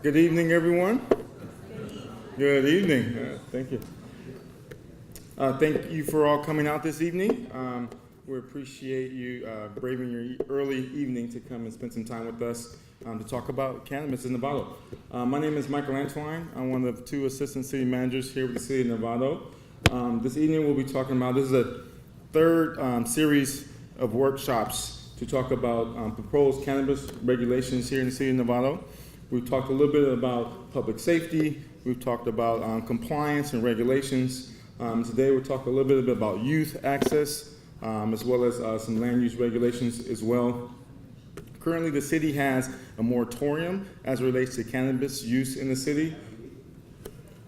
Good evening, everyone. Good evening. Thank you. Thank you for all coming out this evening. We appreciate you braving your early evening to come and spend some time with us to talk about cannabis in Novato. My name is Michael Antwine. I'm one of the two assistant city managers here with the city of Novato. This evening we'll be talking about, this is a third series of workshops to talk about proposed cannabis regulations here in the city of Novato. We've talked a little bit about public safety. We've talked about compliance and regulations. Today we'll talk a little bit about youth access, as well as some land use regulations as well. Currently, the city has a moratorium as it relates to cannabis use in the city.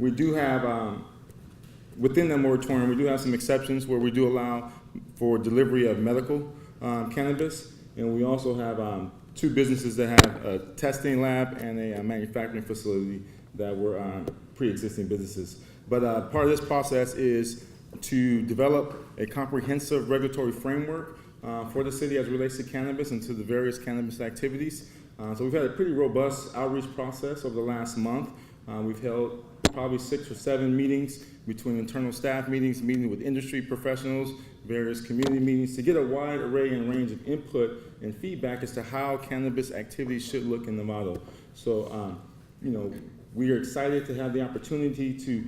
We do have, within that moratorium, we do have some exceptions where we do allow for delivery of medical cannabis, and we also have two businesses that have a testing lab and a manufacturing facility that were pre-existing businesses. But part of this process is to develop a comprehensive regulatory framework for the city as it relates to cannabis and to the various cannabis activities. So we've had a pretty robust outreach process over the last month. We've held probably 6 or 7 meetings between internal staff meetings, meeting with industry professionals, various community meetings to get a wide array and range of input and feedback as to how cannabis activities should look in Novato. So, we are excited to have the opportunity to,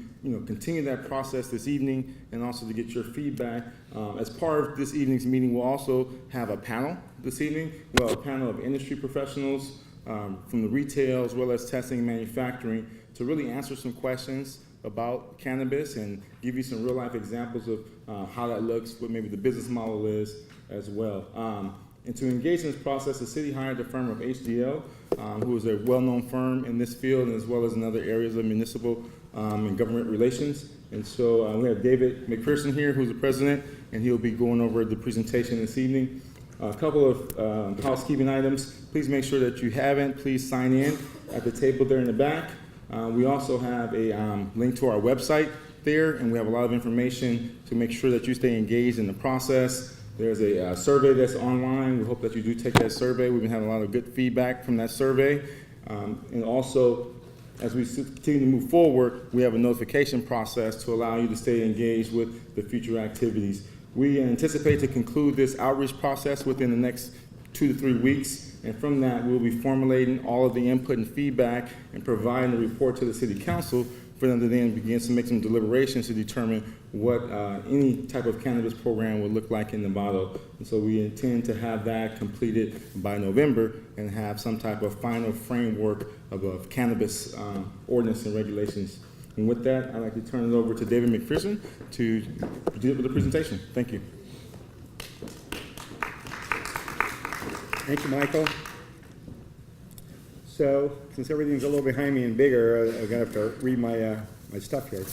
continue that process this evening and also to get your feedback. As part of this evening's meeting, we'll also have a panel this evening. We'll have a panel of industry professionals from the retail as well as testing and manufacturing to really answer some questions about cannabis and give you some real life examples of how that looks, what maybe the business model is as well. And to engage in this process, the city hired the firm of HDL, who is a well-known firm in this field as well as in other areas of municipal and government relations. And so we have David McPherson here, who's the president, and he'll be going over the presentation this evening. A couple of housekeeping items. Please make sure that you haven't. Please sign in at the table there in the back. We also have a link to our website there, and we have a lot of information to make sure that you stay engaged in the process. There's a survey that's online. We hope that you do take that survey. We've been having a lot of good feedback from that survey. And also, as we continue to move forward, we have a notification process to allow you to stay engaged with the future activities. We anticipate to conclude this outreach process within the next 2 to 3 weeks. And from that, we'll be formulating all of the input and feedback and providing a report to the City Council for them to then begin to make some deliberations to determine what any type of cannabis program would look like in Novato. And so we intend to have that completed by November and have some type of final framework of cannabis ordinance and regulations. And with that, I'd like to turn it over to David McPherson to deal with the presentation. Thank you. Thank you, Michael. So, since everything's a little behind me and bigger, I'm going to have to read my stuff here.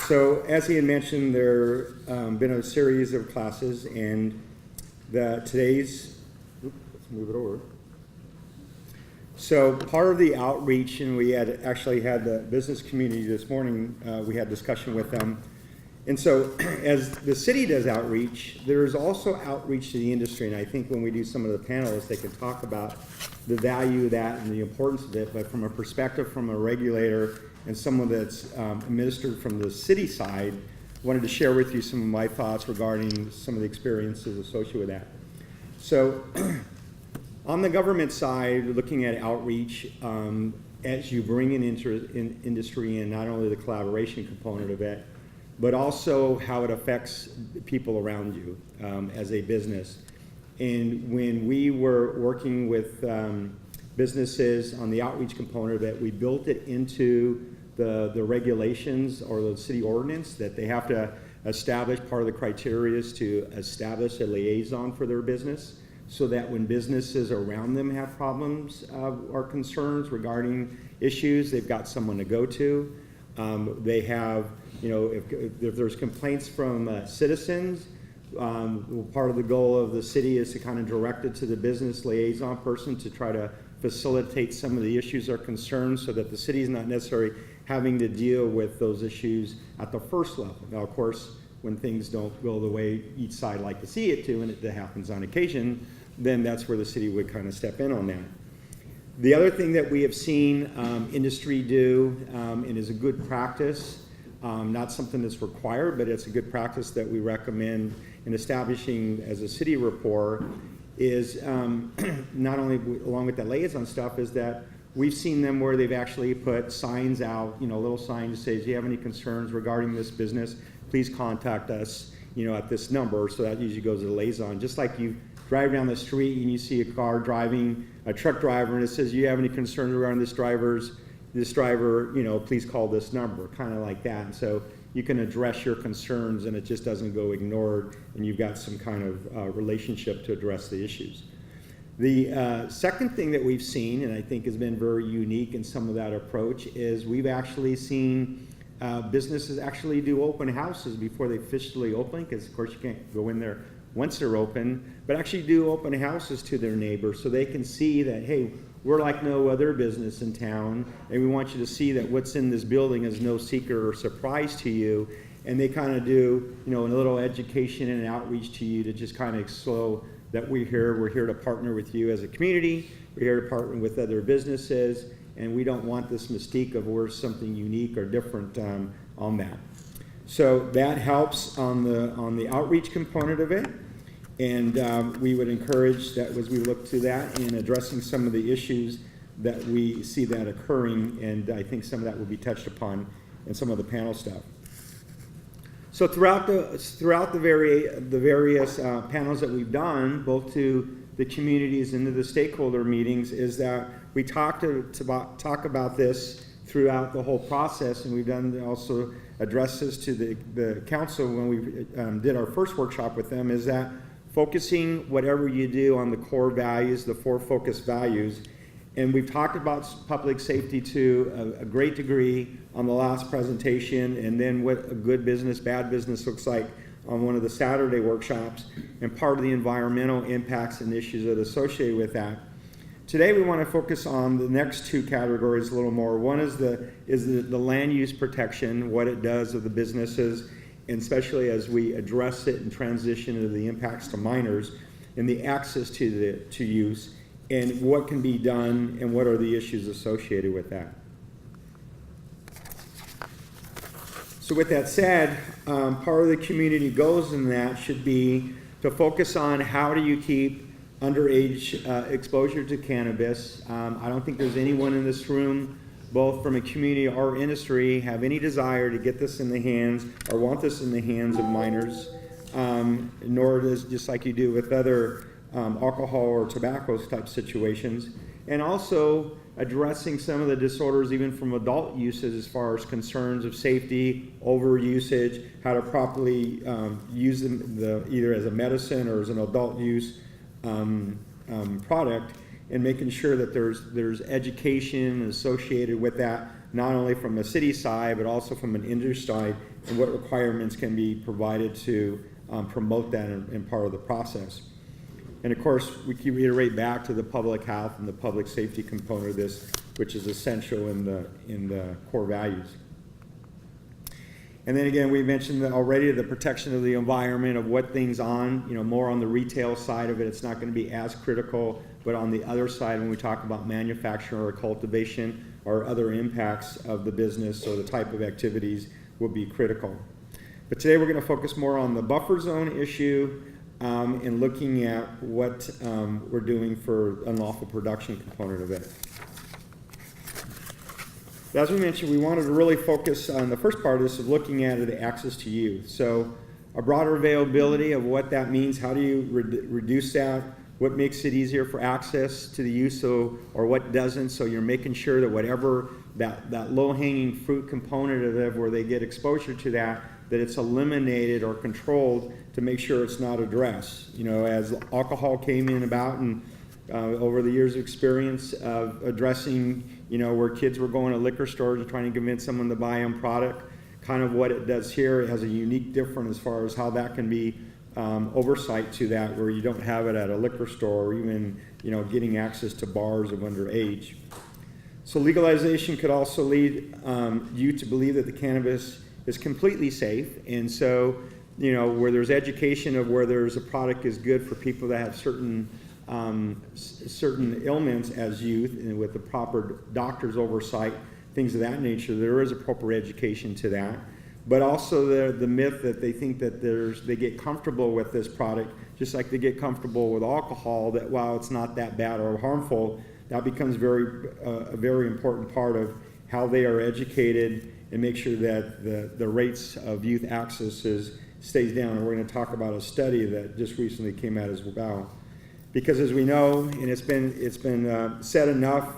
So, as he had mentioned, there been a series of classes, and today's, let's move it over. So, part of the outreach, and we had actually had the business community this morning, we had discussion with them. And so, as the city does outreach, there's also outreach to the industry, and I think when we do some of the panels, they can talk about the value of that and the importance of it, but from a perspective from a regulator and someone that's administered from the city side, I wanted to share with you some of my thoughts regarding some of the experiences associated with that. So, on the government side, looking at outreach, as you bring in industry in, not only the collaboration component of it, but also how it affects people around you as a business. And when we were working with businesses on the outreach component of it, we built it into the regulations or the city ordinance that they have to establish. Part of the criteria is to establish a liaison for their business so that when businesses around them have problems or concerns regarding issues, they've got someone to go to. They have, if there's complaints from citizens, part of the goal of the city is to kind of direct it to the business liaison person to try to facilitate some of the issues or concerns so that the city is not necessarily having to deal with those issues at the first level. Now, of course, when things don't go the way each side like to see it to, and it happens on occasion, then that's where the city would kind of step in on that. The other thing that we have seen industry do, and is a good practice, not something that's required, but it's a good practice that we recommend in establishing as a city rapport, is not only along with that liaison stuff, is that we've seen them where they've actually put signs out, a little sign that says, "Do you have any concerns regarding this business? Please contact us, at this number." So that usually goes to the liaison. Just like you drive down the street and you see a car driving, a truck driver, and it says, "Do you have any concerns regarding this driver, please call this number," kind of like that. And so you can address your concerns and it just doesn't go ignored, and you've got some kind of relationship to address the issues. The second thing that we've seen, and I think has been very unique in some of that approach, is we've actually seen businesses actually do open houses before they officially open, because of course you can't go in there once they're open, but actually do open houses to their neighbors so they can see that, hey, we're like no other business in town, and we want you to see that what's in this building is no secret or surprise to you. And they kind of do, a little education and outreach to you to just kind of show that we're here to partner with you as a community, we're here to partner with other businesses, and we don't want this mystique of we're something unique or different on that. So that helps on the outreach component of it. And we would encourage that as we look to that in addressing some of the issues that we see that occurring, and I think some of that will be touched upon in some of the panel stuff. So throughout the various panels that we've done, both to the communities and to the stakeholder meetings, is that we talk about this throughout the whole process, and we've done also address this to the council when we did our first workshop with them, is that focusing whatever you do on the core values, the 4 focus values. And we've talked about public safety to a great degree on the last presentation, and then what a good business, bad business looks like on one of the Saturday workshops, and part of the environmental impacts and issues that are associated with that. Today we want to focus on the next 2 categories a little more. One is the land use protection, what it does of the businesses, and especially as we address it and transition into the impacts to minors and the access to use, and what can be done and what are the issues associated with that. So with that said, part of the community goals in that should be to focus on how do you keep underage exposure to cannabis. I don't think there's anyone in this room, both from a community or industry, have any desire to get this in the hands or want this in the hands of minors, nor does, just like you do with other alcohol or tobacco type situations. And also addressing some of the disorders even from adult uses as far as concerns of safety, overusage, how to properly use them either as a medicine or as an adult use product, and making sure that there's education associated with that, not only from a city side but also from an industry side, and what requirements can be provided to promote that in part of the process. And of course, we can reiterate back to the public health and the public safety component of this, which is essential in the core values. And then again, we mentioned that already the protection of the environment, of what things on, more on the retail side of it, it's not going to be as critical, but on the other side, when we talk about manufacturing or cultivation or other impacts of the business or the type of activities will be critical. But today we're going to focus more on the buffer zone issue, and looking at what we're doing for unlawful production component of it. As we mentioned, we wanted to really focus on the first part of this, of looking at the access to youth. So a broader availability of what that means, how do you reduce that, what makes it easier for access to the youth, or what doesn't, so you're making sure that whatever that low-hanging fruit component of it, where they get exposure to that it's eliminated or controlled to make sure it's not addressed. As alcohol came in about and over the years of experience of addressing, where kids were going to liquor stores and trying to convince someone to buy them product, kind of what it does here, it has a unique difference as far as how that can be oversight to that, where you don't have it at a liquor store or even, getting access to bars of underage. So legalization could also lead you to believe that the cannabis is completely safe, and so where there's education of where there's a product is good for people that have certain certain ailments as youth, and with the proper doctor's oversight, things of that nature, there is a proper education to that. But also the myth that they think that they get comfortable with this product, just like they get comfortable with alcohol, that while it's not that bad or harmful, that becomes a very important part of how they are educated and make sure that the rates of youth access stays down. And we're going to talk about a study that just recently came out as well. Because as we know, and it's been said enough,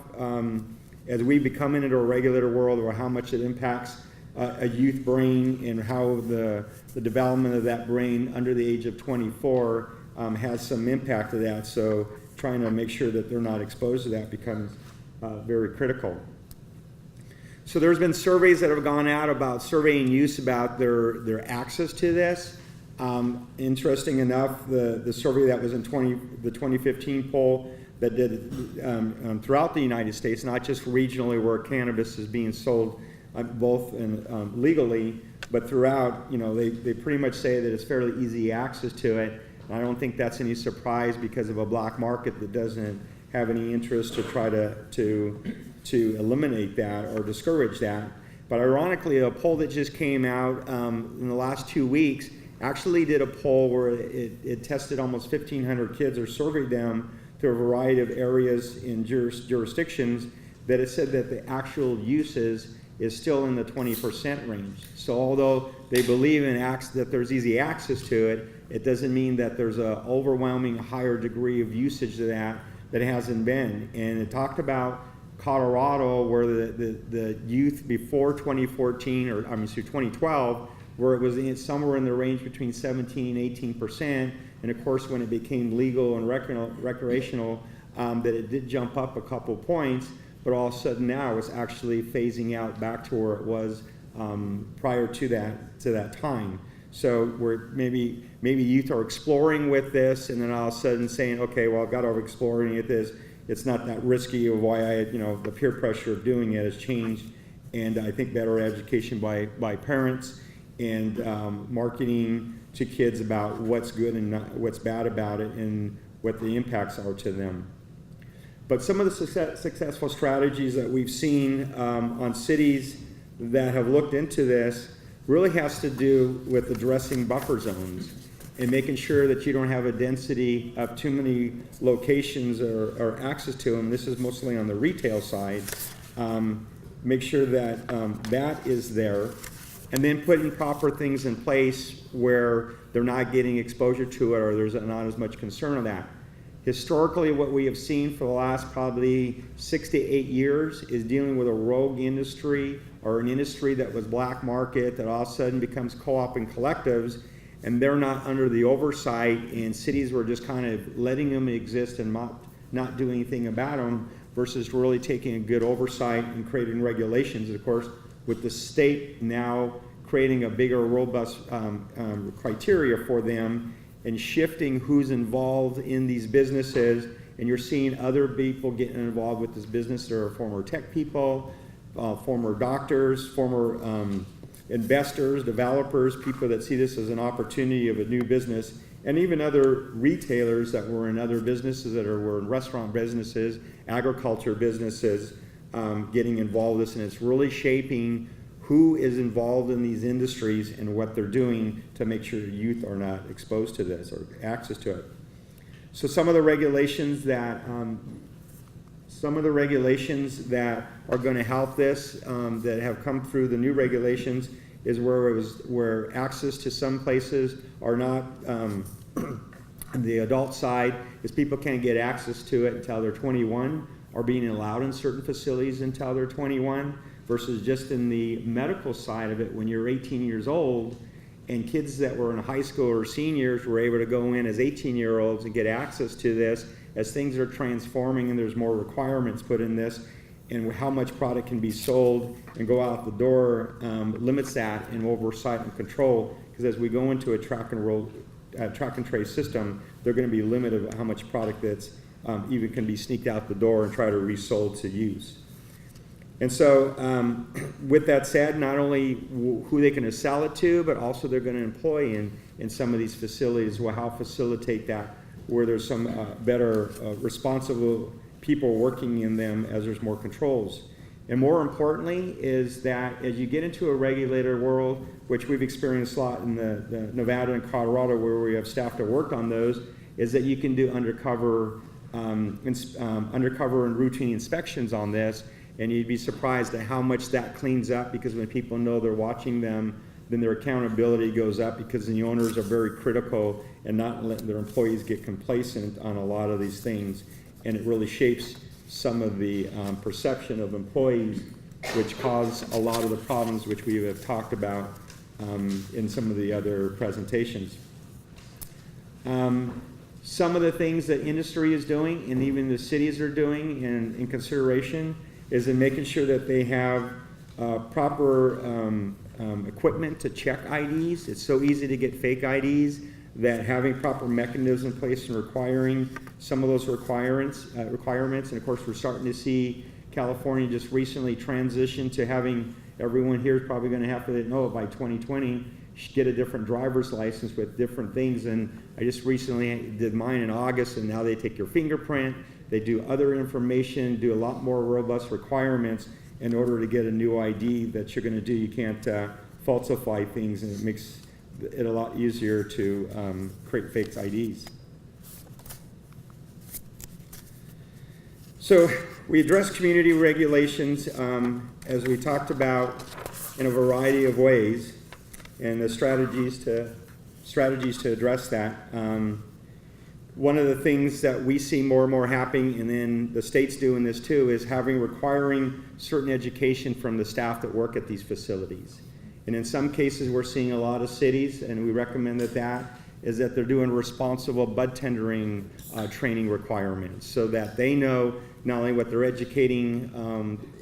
as we become into a regulated world, or how much it impacts a youth brain and how the development of that brain under the age of 24 has some impact of that. So trying to make sure that they're not exposed to that becomes very critical. So there's been surveys that have gone out about surveying youth about their access to this. Interesting enough, the survey that was in the 2015 poll that did throughout the United States, not just regionally where cannabis is being sold both legally, but throughout, they pretty much say that it's fairly easy access to it. And I don't think that's any surprise because of a black market that doesn't have any interest to try to eliminate that or discourage that. But ironically, a poll that just came out in the last 2 weeks actually did a poll where it tested almost 1,500 kids or surveyed them through a variety of areas in jurisdictions, that it said that the actual uses is still in the 20% range. So although they believe that there's easy access to it, it doesn't mean that there's an overwhelming higher degree of usage of that hasn't been. And it talked about Colorado, where the youth before 2014, or I mean through 2012, where it was somewhere in the range between 17 and 18%, and of course when it became legal and recreational, that it did jump up a couple points, but all of a sudden now it's actually phasing out back to where it was prior to that time. So where maybe youth are exploring with this, and then all of a sudden saying, okay, well, I've got over exploring with this. It's not that risky of why the peer pressure of doing it has changed, and I think better education by parents and marketing to kids about what's good and what's bad about it and what the impacts are to them. But some of the successful strategies that we've seen on cities that have looked into this really has to do with addressing buffer zones and making sure that you don't have a density of too many locations or access to them. This is mostly on the retail side. Make sure that that is there, and then putting proper things in place where they're not getting exposure to it or there's not as much concern of that. Historically, what we have seen for the last probably 6 to 8 years is dealing with a rogue industry or an industry that was black market that all of a sudden becomes co-op and collectives, and they're not under the oversight, and cities were just kind of letting them exist and not doing anything about them, versus really taking a good oversight and creating regulations. Of course, with the state now creating a bigger, robust criteria for them and shifting who's involved in these businesses, and you're seeing other people getting involved with this business. There are former tech people, former doctors, former investors, developers, people that see this as an opportunity of a new business, and even other retailers that were in other businesses that were in restaurant businesses, agriculture businesses, getting involved in this, and it's really shaping who is involved in these industries and what they're doing to make sure youth are not exposed to this or access to it. So some of the regulations that are going to help this, that have come through the new regulations, is where access to some places are not on the adult side, is people can't get access to it until they're 21, or being allowed in certain facilities until they're 21. Versus just in the medical side of it, when you're 18 years old, and kids that were in high school or seniors were able to go in as 18-year-olds and get access to this. As things are transforming and there's more requirements put in this, and how much product can be sold and go out the door limits that in oversight and control. Because as we go into a track and trace system, they're going to be limited of how much product that's even can be sneaked out the door and try to resold to use. And so with that said, not only who they can sell it to, but also they're going to employ in some of these facilities, how facilitate that where there's some better responsible people working in them as there's more controls. And more importantly is that as you get into a regulated world, which we've experienced a lot in the Nevada and Colorado where we have staff that worked on those, is that you can do undercover and routine inspections on this, and you'd be surprised at how much that cleans up, because when people know they're watching them, then their accountability goes up, because the owners are very critical and not letting their employees get complacent on a lot of these things, and it really shapes some of the perception of employees, which cause a lot of the problems which we have talked about in some of the other presentations. Some of the things that industry is doing and even the cities are doing in consideration is in making sure that they have proper equipment to check IDs. It's so easy to get fake IDs that having proper mechanisms in place and requiring some of those requirements, and of course we're starting to see California just recently transition to having, everyone here is probably going to have to know by 2020 get a different driver's license with different things. And I just recently did mine in August, and now they take your fingerprint, they do other information, do a lot more robust requirements in order to get a new ID that you're going to do. You can't falsify things, and it makes it a lot easier to create fake IDs. So we address community regulations as we talked about in a variety of ways, and the strategies to address that. One of the things that we see more and more happening, and then the state's doing this too, is requiring certain education from the staff that work at these facilities. And in some cases, we're seeing a lot of cities, and we recommend that is that they're doing responsible bud tendering training requirements, so that they know not only what they're educating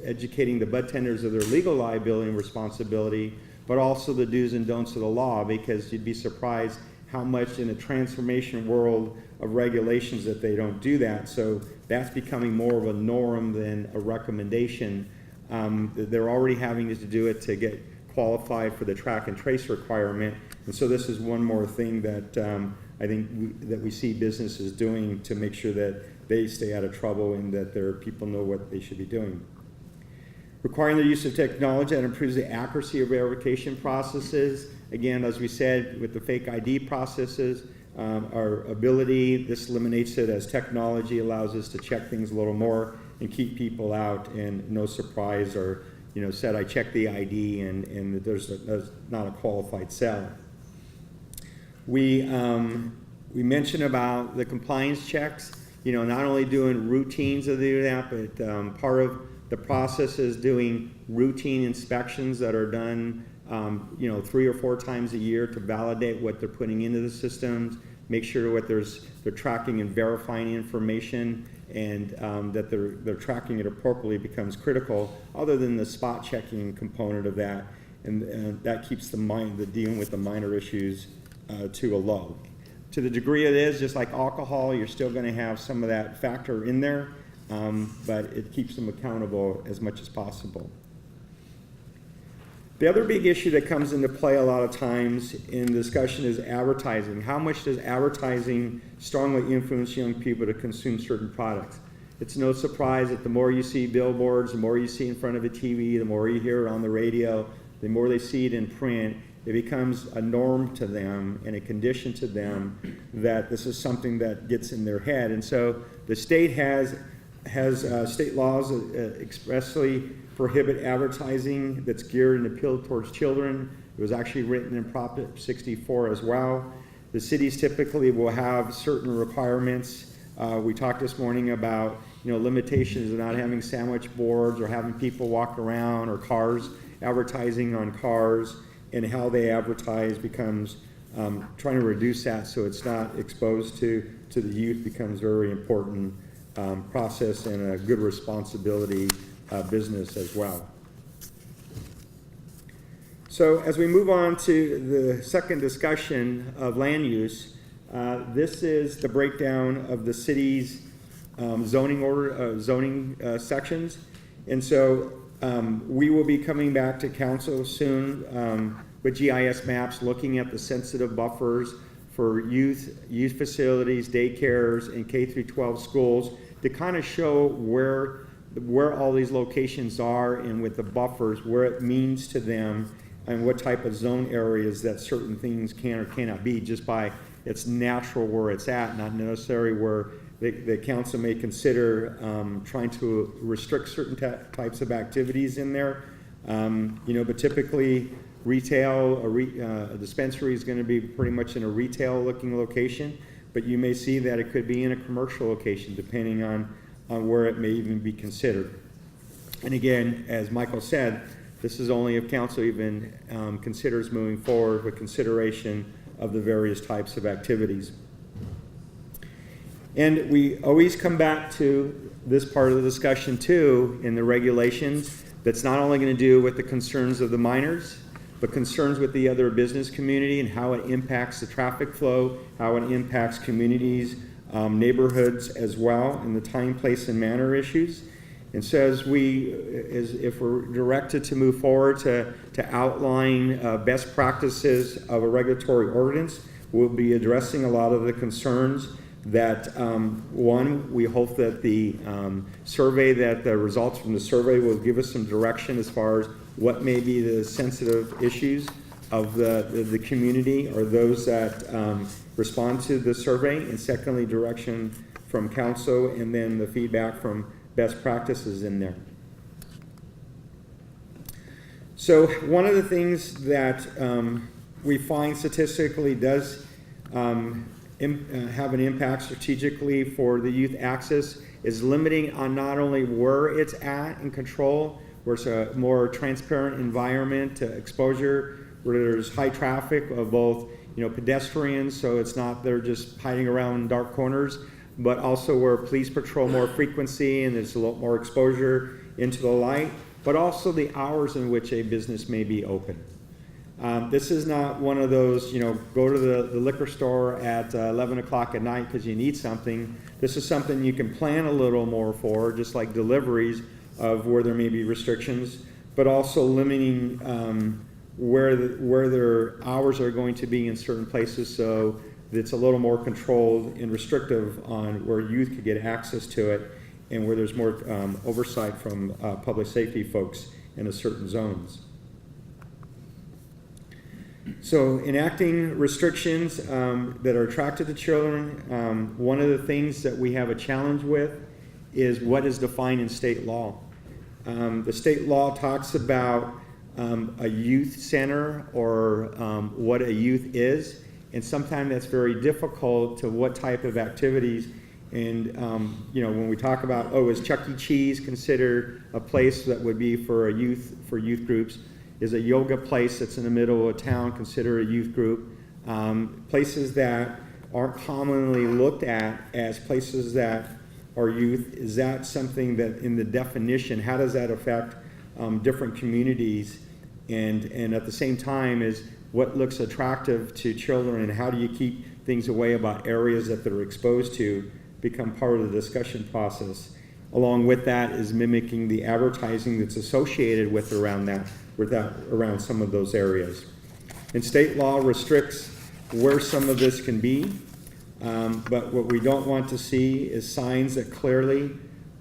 the bud tenders of their legal liability and responsibility, but also the do's and don'ts of the law, because you'd be surprised how much in a transformation world of regulations that they don't do that. So that's becoming more of a norm than a recommendation. They're already having to do it to get qualified for the track and trace requirement. And so this is one more thing that I think that we see businesses doing to make sure that they stay out of trouble and that their people know what they should be doing. Requiring the use of technology that improves the accuracy of verification processes. Again, as we said, with the fake ID processes, our ability, this eliminates it as technology allows us to check things a little more and keep people out, and no surprise, or said I checked the ID and there's not a qualified cell. We mentioned about the compliance checks, not only doing routines of that, but part of the process is doing routine inspections that are done 3 or 4 times a year to validate what they're putting into the systems, make sure they're tracking and verifying information, and that they're tracking it appropriately becomes critical, other than the spot checking component of that, and that keeps the dealing with the minor issues to a low. To the degree it is, just like alcohol, you're still going to have some of that factor in there, but it keeps them accountable as much as possible. The other big issue that comes into play a lot of times in discussion is advertising. How much does advertising strongly influence young people to consume certain products? It's no surprise that the more you see billboards, the more you see in front of a TV, the more you hear it on the radio, the more they see it in print, it becomes a norm to them and a condition to them that this is something that gets in their head. And so the state has state laws expressly prohibit advertising that's geared and appealed towards children. It was actually written in Prop 64 as well. The cities typically will have certain requirements. We talked this morning about limitations of not having sandwich boards or having people walk around, or cars, advertising on cars, and how they advertise becomes trying to reduce that so it's not exposed to the youth becomes very important process, and a good responsibility business as well. So as we move on to the second discussion of land use, this is the breakdown of the city's zoning sections. And so we will be coming back to council soon with GIS maps, looking at the sensitive buffers for youth facilities, daycares, and K through 12 schools to kind of show where all these locations are and with the buffers, where it means to them and what type of zone areas that certain things can or cannot be just by its natural where it's at, not necessarily where the council may consider trying to restrict certain types of activities in there. But typically retail, a dispensary is going to be pretty much in a retail looking location, but you may see that it could be in a commercial location depending on where it may even be considered. And again, as Michael said, this is only if council even considers moving forward with consideration of the various types of activities. And we always come back to this part of the discussion too in the regulations that's not only going to do with the concerns of the minors, but concerns with the other business community and how it impacts the traffic flow, how it impacts communities, neighborhoods as well, and the time, place, and manner issues. And so if we're directed to move forward to outline best practices of a regulatory ordinance, we'll be addressing a lot of the concerns that, one, we hope that the survey, that the results from the survey will give us some direction as far as what may be the sensitive issues of the community or those that respond to the survey, and secondly, direction from council, and then the feedback from best practices in there. So one of the things that we find statistically does have an impact strategically for the youth access is limiting on not only where it's at in control, where it's a more transparent environment to exposure, where there's high traffic of both pedestrians, so it's not they're just hiding around dark corners, but also where police patrol more frequency and there's a lot more exposure into the light, but also the hours in which a business may be open. This is not one of those, go to the liquor store at 11 o'clock at night because you need something. This is something you can plan a little more for, just like deliveries of where there may be restrictions, but also limiting where their hours are going to be in certain places, so it's a little more controlled and restrictive on where youth could get access to it and where there's more oversight from public safety folks in certain zones. So enacting restrictions that are attractive to children, one of the things that we have a challenge with is what is defined in state law. The state law talks about a youth center or what a youth is, and sometimes that's very difficult to what type of activities. And when we talk about, is Chuck E. Cheese considered a place that would be for youth groups? Is a yoga place that's in the middle of town considered a youth group? Places that aren't commonly looked at as places that are youth, is that something that in the definition, how does that affect different communities? And at the same time is what looks attractive to children, and how do you keep things away about areas that they're exposed to become part of the discussion process. Along with that is mimicking the advertising that's associated with around some of those areas. And state law restricts where some of this can be, but what we don't want to see is signs that clearly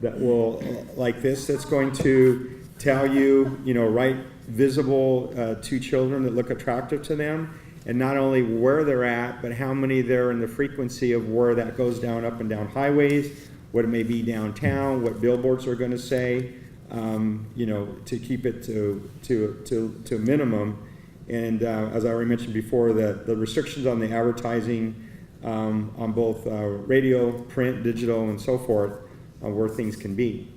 that will, like this, that's going to tell you, right, visible to children that look attractive to them, and not only where they're at, but how many there and the frequency of where that goes down up and down highways, what it may be downtown, what billboards are going to say, to keep it to a minimum. And as I already mentioned before, the restrictions on the advertising on both radio, print, digital, and so forth, where things can be.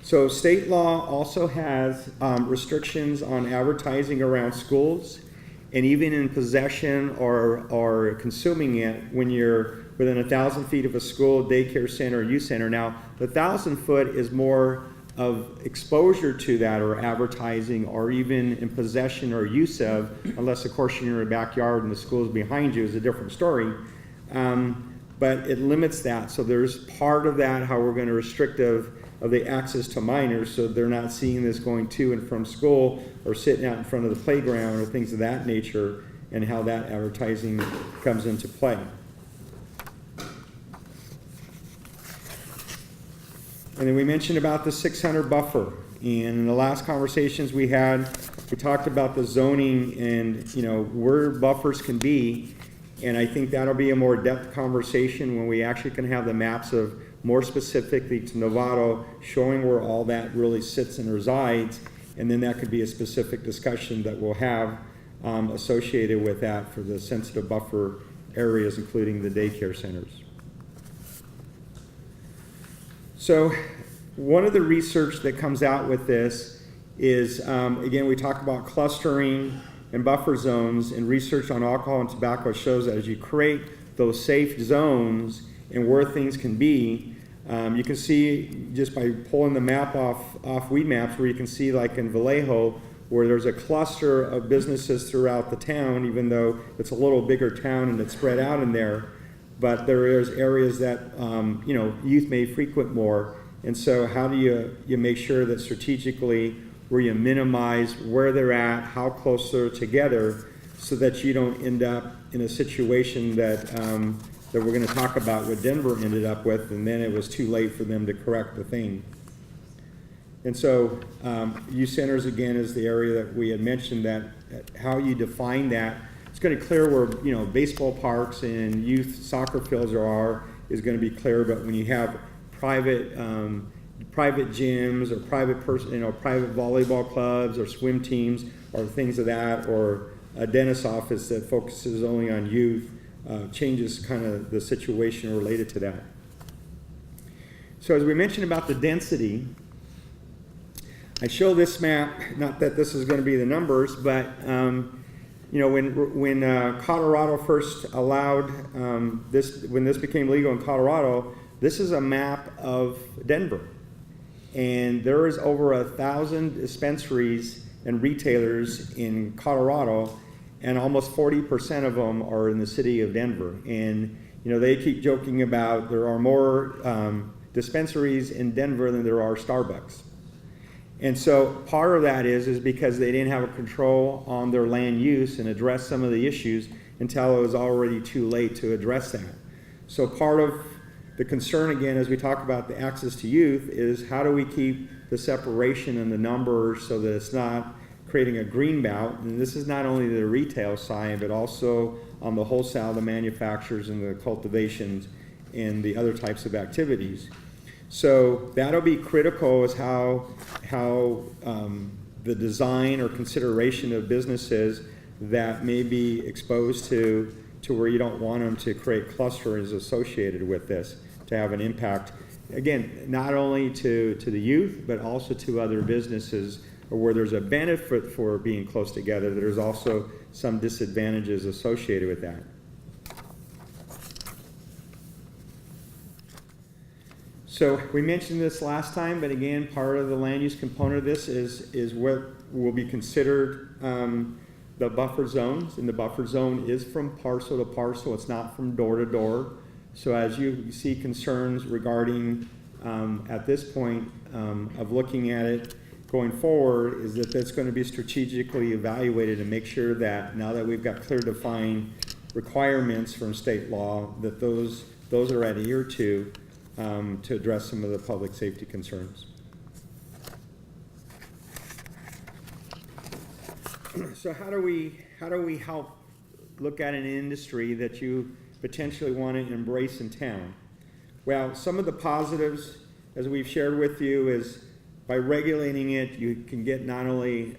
So state law also has restrictions on advertising around schools, and even in possession or consuming it when you're within 1,000 feet of a school, daycare center, or youth center. Now, the 1,000 foot is more of exposure to that or advertising, or even in possession or use of, unless of course you're in your backyard and the school is behind you, is a different story. But it limits that. So there's part of that how we're going to restrictive of the access to minors, so they're not seeing this going to and from school or sitting out in front of the playground or things of that nature, and how that advertising comes into play. And then we mentioned about the 600 buffer. And in the last conversations we had, we talked about the zoning and, where buffers can be. And I think that'll be a more depth conversation when we actually can have the maps of more specifically to Novato, showing where all that really sits and resides. And then that could be a specific discussion that we'll have associated with that for the sensitive buffer areas, including the daycare centers. So one of the research that comes out with this is, again, we talk about clustering and buffer zones, and research on alcohol and tobacco shows that as you create those safe zones and where things can be, you can see just by pulling the map off Weed Maps, where you can see like in Vallejo, where there's a cluster of businesses throughout the town, even though it's a little bigger town and it's spread out in there, but there is areas that youth may frequent more. And so how do you make sure that strategically where you minimize where they're at, how close they're together, so that you don't end up in a situation that that we're going to talk about what Denver ended up with, and then it was too late for them to correct the thing. And so youth centers, again, is the area that we had mentioned, that how you define that. It's going to clear where baseball parks and youth soccer fields are is going to be clear, but when you have private gyms or private volleyball clubs or swim teams or things of that, or a dentist's office that focuses only on youth, changes kind of the situation related to that. So as we mentioned about the density, I show this map, not that this is going to be the numbers, but when Colorado first allowed this, when this became legal in Colorado, this is a map of Denver. And there is over 1,000 dispensaries and retailers in Colorado, and almost 40% of them are in the city of Denver. And they keep joking about there are more dispensaries in Denver than there are Starbucks. And so part of that is because they didn't have a control on their land use and address some of the issues until it was already too late to address that. So part of the concern, again, as we talk about the access to youth, is how do we keep the separation and the numbers so that it's not creating a green belt. And this is not only the retail side, but also on the wholesale, the manufacturers and the cultivations and the other types of activities. So that'll be critical, is how the design or consideration of businesses that may be exposed to where you don't want them to create clusters associated with this, to have an impact, again, not only to the youth, but also to other businesses, or where there's a benefit for being close together, there's also some disadvantages associated with that. So we mentioned this last time, but again, part of the land use component of this is what will be considered the buffer zones, and the buffer zone is from parcel to parcel. It's not from door to door. So as you see concerns regarding, at this point of looking at it going forward, is that that's going to be strategically evaluated and make sure that now that we've got clear defined requirements from state law, that those are adhered to address some of the public safety concerns. So how do we help look at an industry that you potentially want to embrace in town? Well, some of the positives, as we've shared with you, is by regulating it, you can get not only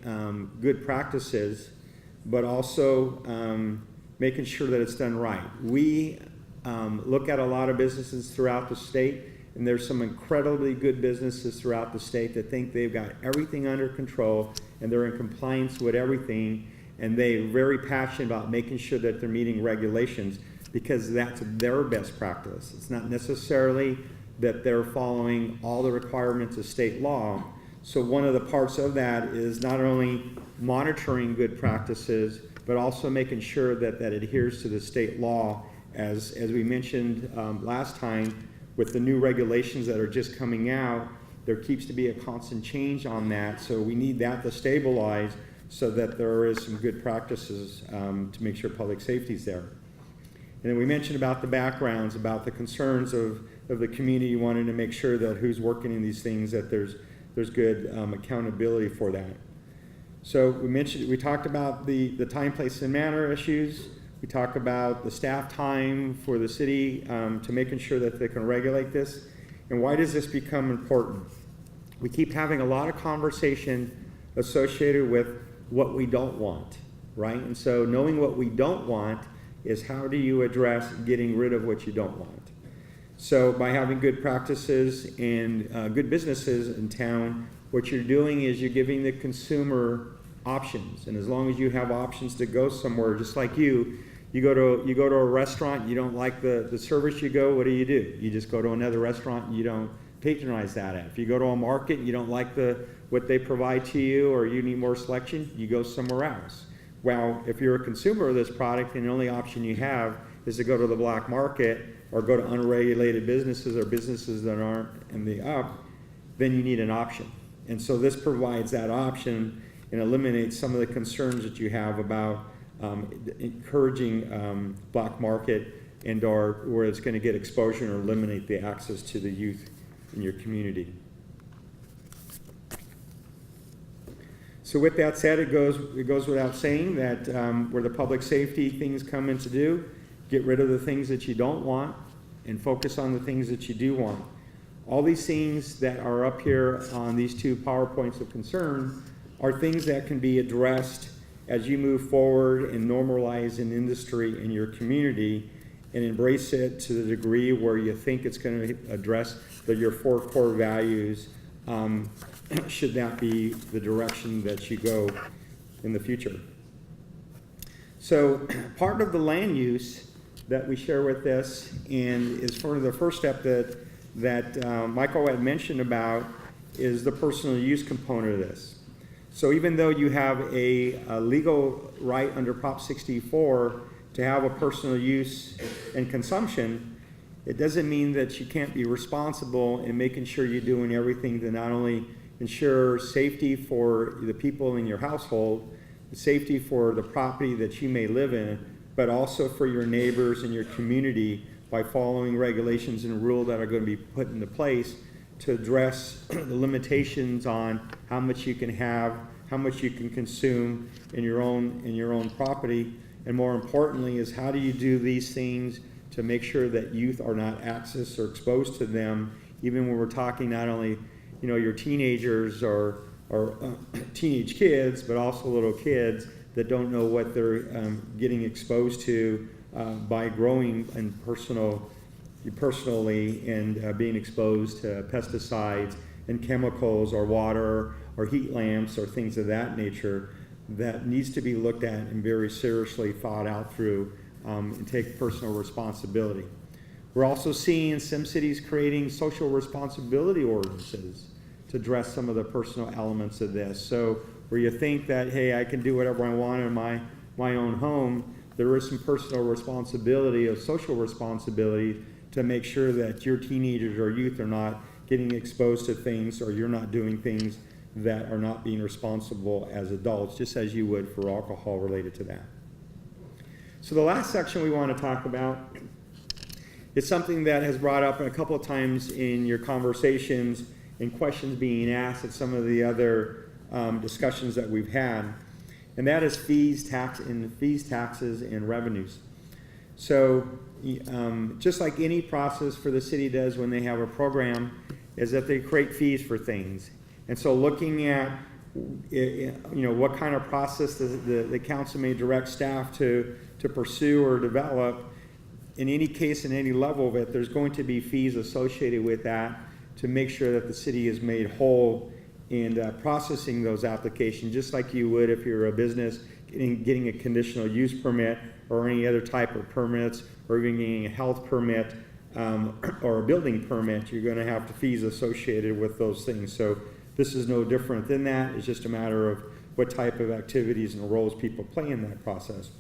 good practices, but also making sure that it's done right. We look at a lot of businesses throughout the state, and there's some incredibly good businesses throughout the state that think they've got everything under control and they're in compliance with everything, and they're very passionate about making sure that they're meeting regulations because that's their best practice. It's not necessarily that they're following all the requirements of state law. So one of the parts of that is not only monitoring good practices, but also making sure that that adheres to the state law. As we mentioned last time, with the new regulations that are just coming out, There keeps to be a constant change on that, so we need that to stabilize so that there is some good practices to make sure public safety is there. And then we mentioned about the backgrounds, about the concerns of the community, wanting to make sure that who's working in these things, that there's good accountability for that. So we talked about the time, place, and manner issues. We talked about the staff time for the city to making sure that they can regulate this. And why does this become important? We keep having a lot of conversation associated with what we don't want, right? And so knowing what we don't want is how do you address getting rid of what you don't want? So by having good practices and good businesses in town, what you're doing is you're giving the consumer options. And as long as you have options to go somewhere, just like you go to a restaurant, you don't like the service you go, what do? You just go to another restaurant and you don't patronize that. If you go to a market and you don't like what they provide to you, or you need more selection, you go somewhere else. Well, if you're a consumer of this product and the only option you have is to go to the black market or go to unregulated businesses or businesses that aren't in the up, then you need an option. And so this provides that option and eliminates some of the concerns that you have about encouraging black market and or where it's going to get exposure or eliminate the access to the youth in your community. So with that said, it goes without saying that where the public safety things come in to do, get rid of the things that you don't want and focus on the things that you do want. All these things that are up here on these two PowerPoints of concern are things that can be addressed as you move forward and normalize an industry in your community and embrace it to the degree where you think it's going to address your 4 core values, should that be the direction that you go in the future. So part of the land use that we share with this and is sort of the first step that Michael had mentioned about is the personal use component of this. So even though you have a legal right under Prop 64 to have a personal use and consumption, it doesn't mean that you can't be responsible in making sure you're doing everything to not only ensure safety for the people in your household, safety for the property that you may live in, but also for your neighbors and your community by following regulations and rules that are going to be put into place to address the limitations on how much you can have, how much you can consume in your own property, and more importantly is how do you do these things to make sure that youth are not accessed or exposed to them, even when we're talking not only your teenagers or teenage kids, but also little kids that don't know what they're getting exposed to by growing and personally and being exposed to pesticides and chemicals or water or heat lamps or things of that nature that needs to be looked at and very seriously thought out through and take personal responsibility. We're also seeing some cities creating social responsibility ordinances to address some of the personal elements of this. So where you think that, hey, I can do whatever I want in my own home, there is some personal responsibility of social responsibility to make sure that your teenagers or youth are not getting exposed to things or you're not doing things that are not being responsible as adults, just as you would for alcohol related to that. So the last section we want to talk about is something that has brought up a couple of times in your conversations and questions being asked at some of the other discussions that we've had, and that is fees, taxes, and revenues. So just like any process for the city does when they have a program, is that they create fees for things. And so looking at what kind of process the council may direct staff to pursue or develop, in any case, in any level of it, there's going to be fees associated with that to make sure that the city is made whole in processing those applications, just like you would if you're a business getting a conditional use permit or any other type of permits, or even getting a health permit or a building permit. You're going to have the fees associated with those things. So this is no different than that. It's just a matter of what type of activities and roles people play in that process.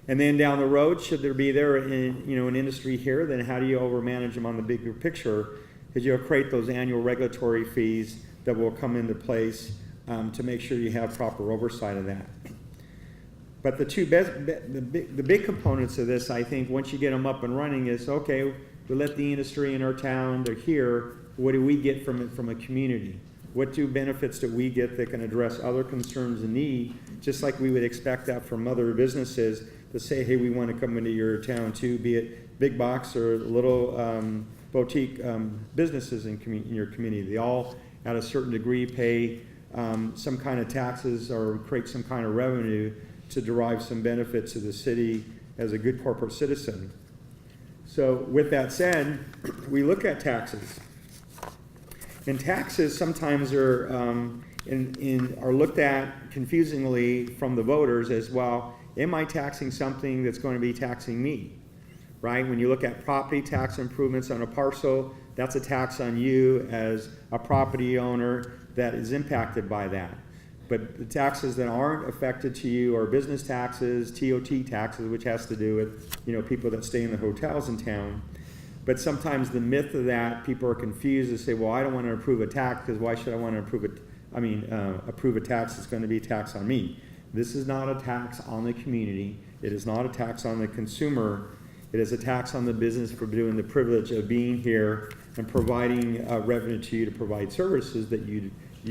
And then down the road, should there be an industry here, then how do you overmanage them on the bigger picture is you'll create those annual regulatory fees that will come into place to make sure you have proper oversight of that. But the big components of this, I think, once you get them up and running, is okay. We let the industry in our town. They're here. What do we get from it from a community? What benefits do we get that can address other concerns and need, just like we would expect that from other businesses to say, hey, we want to come into your town too, be it big box or little boutique businesses in your community. They all, at a certain degree, pay some kind of taxes or create some kind of revenue to derive some benefits to the city as a good corporate citizen. So with that said, we look at taxes. And taxes sometimes are are looked at confusingly from the voters as, well, am I taxing something that's going to be taxing me? Right? When you look at property tax improvements on a parcel, that's a tax on you as a property owner that is impacted by that. But the taxes that aren't affected to you are business taxes, TOT taxes, which has to do with people that stay in the hotels in town. But sometimes the myth of that, people are confused and say, well, I don't want to approve a tax because why should I want to approve a tax that's going to be a tax on me? This is not a tax on the community. It is not a tax on the consumer. It is a tax on the business for doing the privilege of being here and providing revenue to you to provide services that you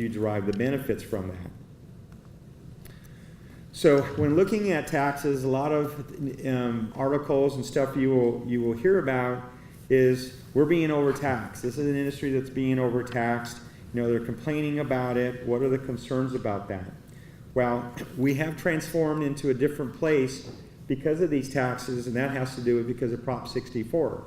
derive the benefits from that. So when looking at taxes, a lot of articles and stuff you will hear about is we're being overtaxed. This is an industry that's being overtaxed. They're complaining about it. What are the concerns about that? Well, we have transformed into a different place because of these taxes, and that has to do with because of Prop 64.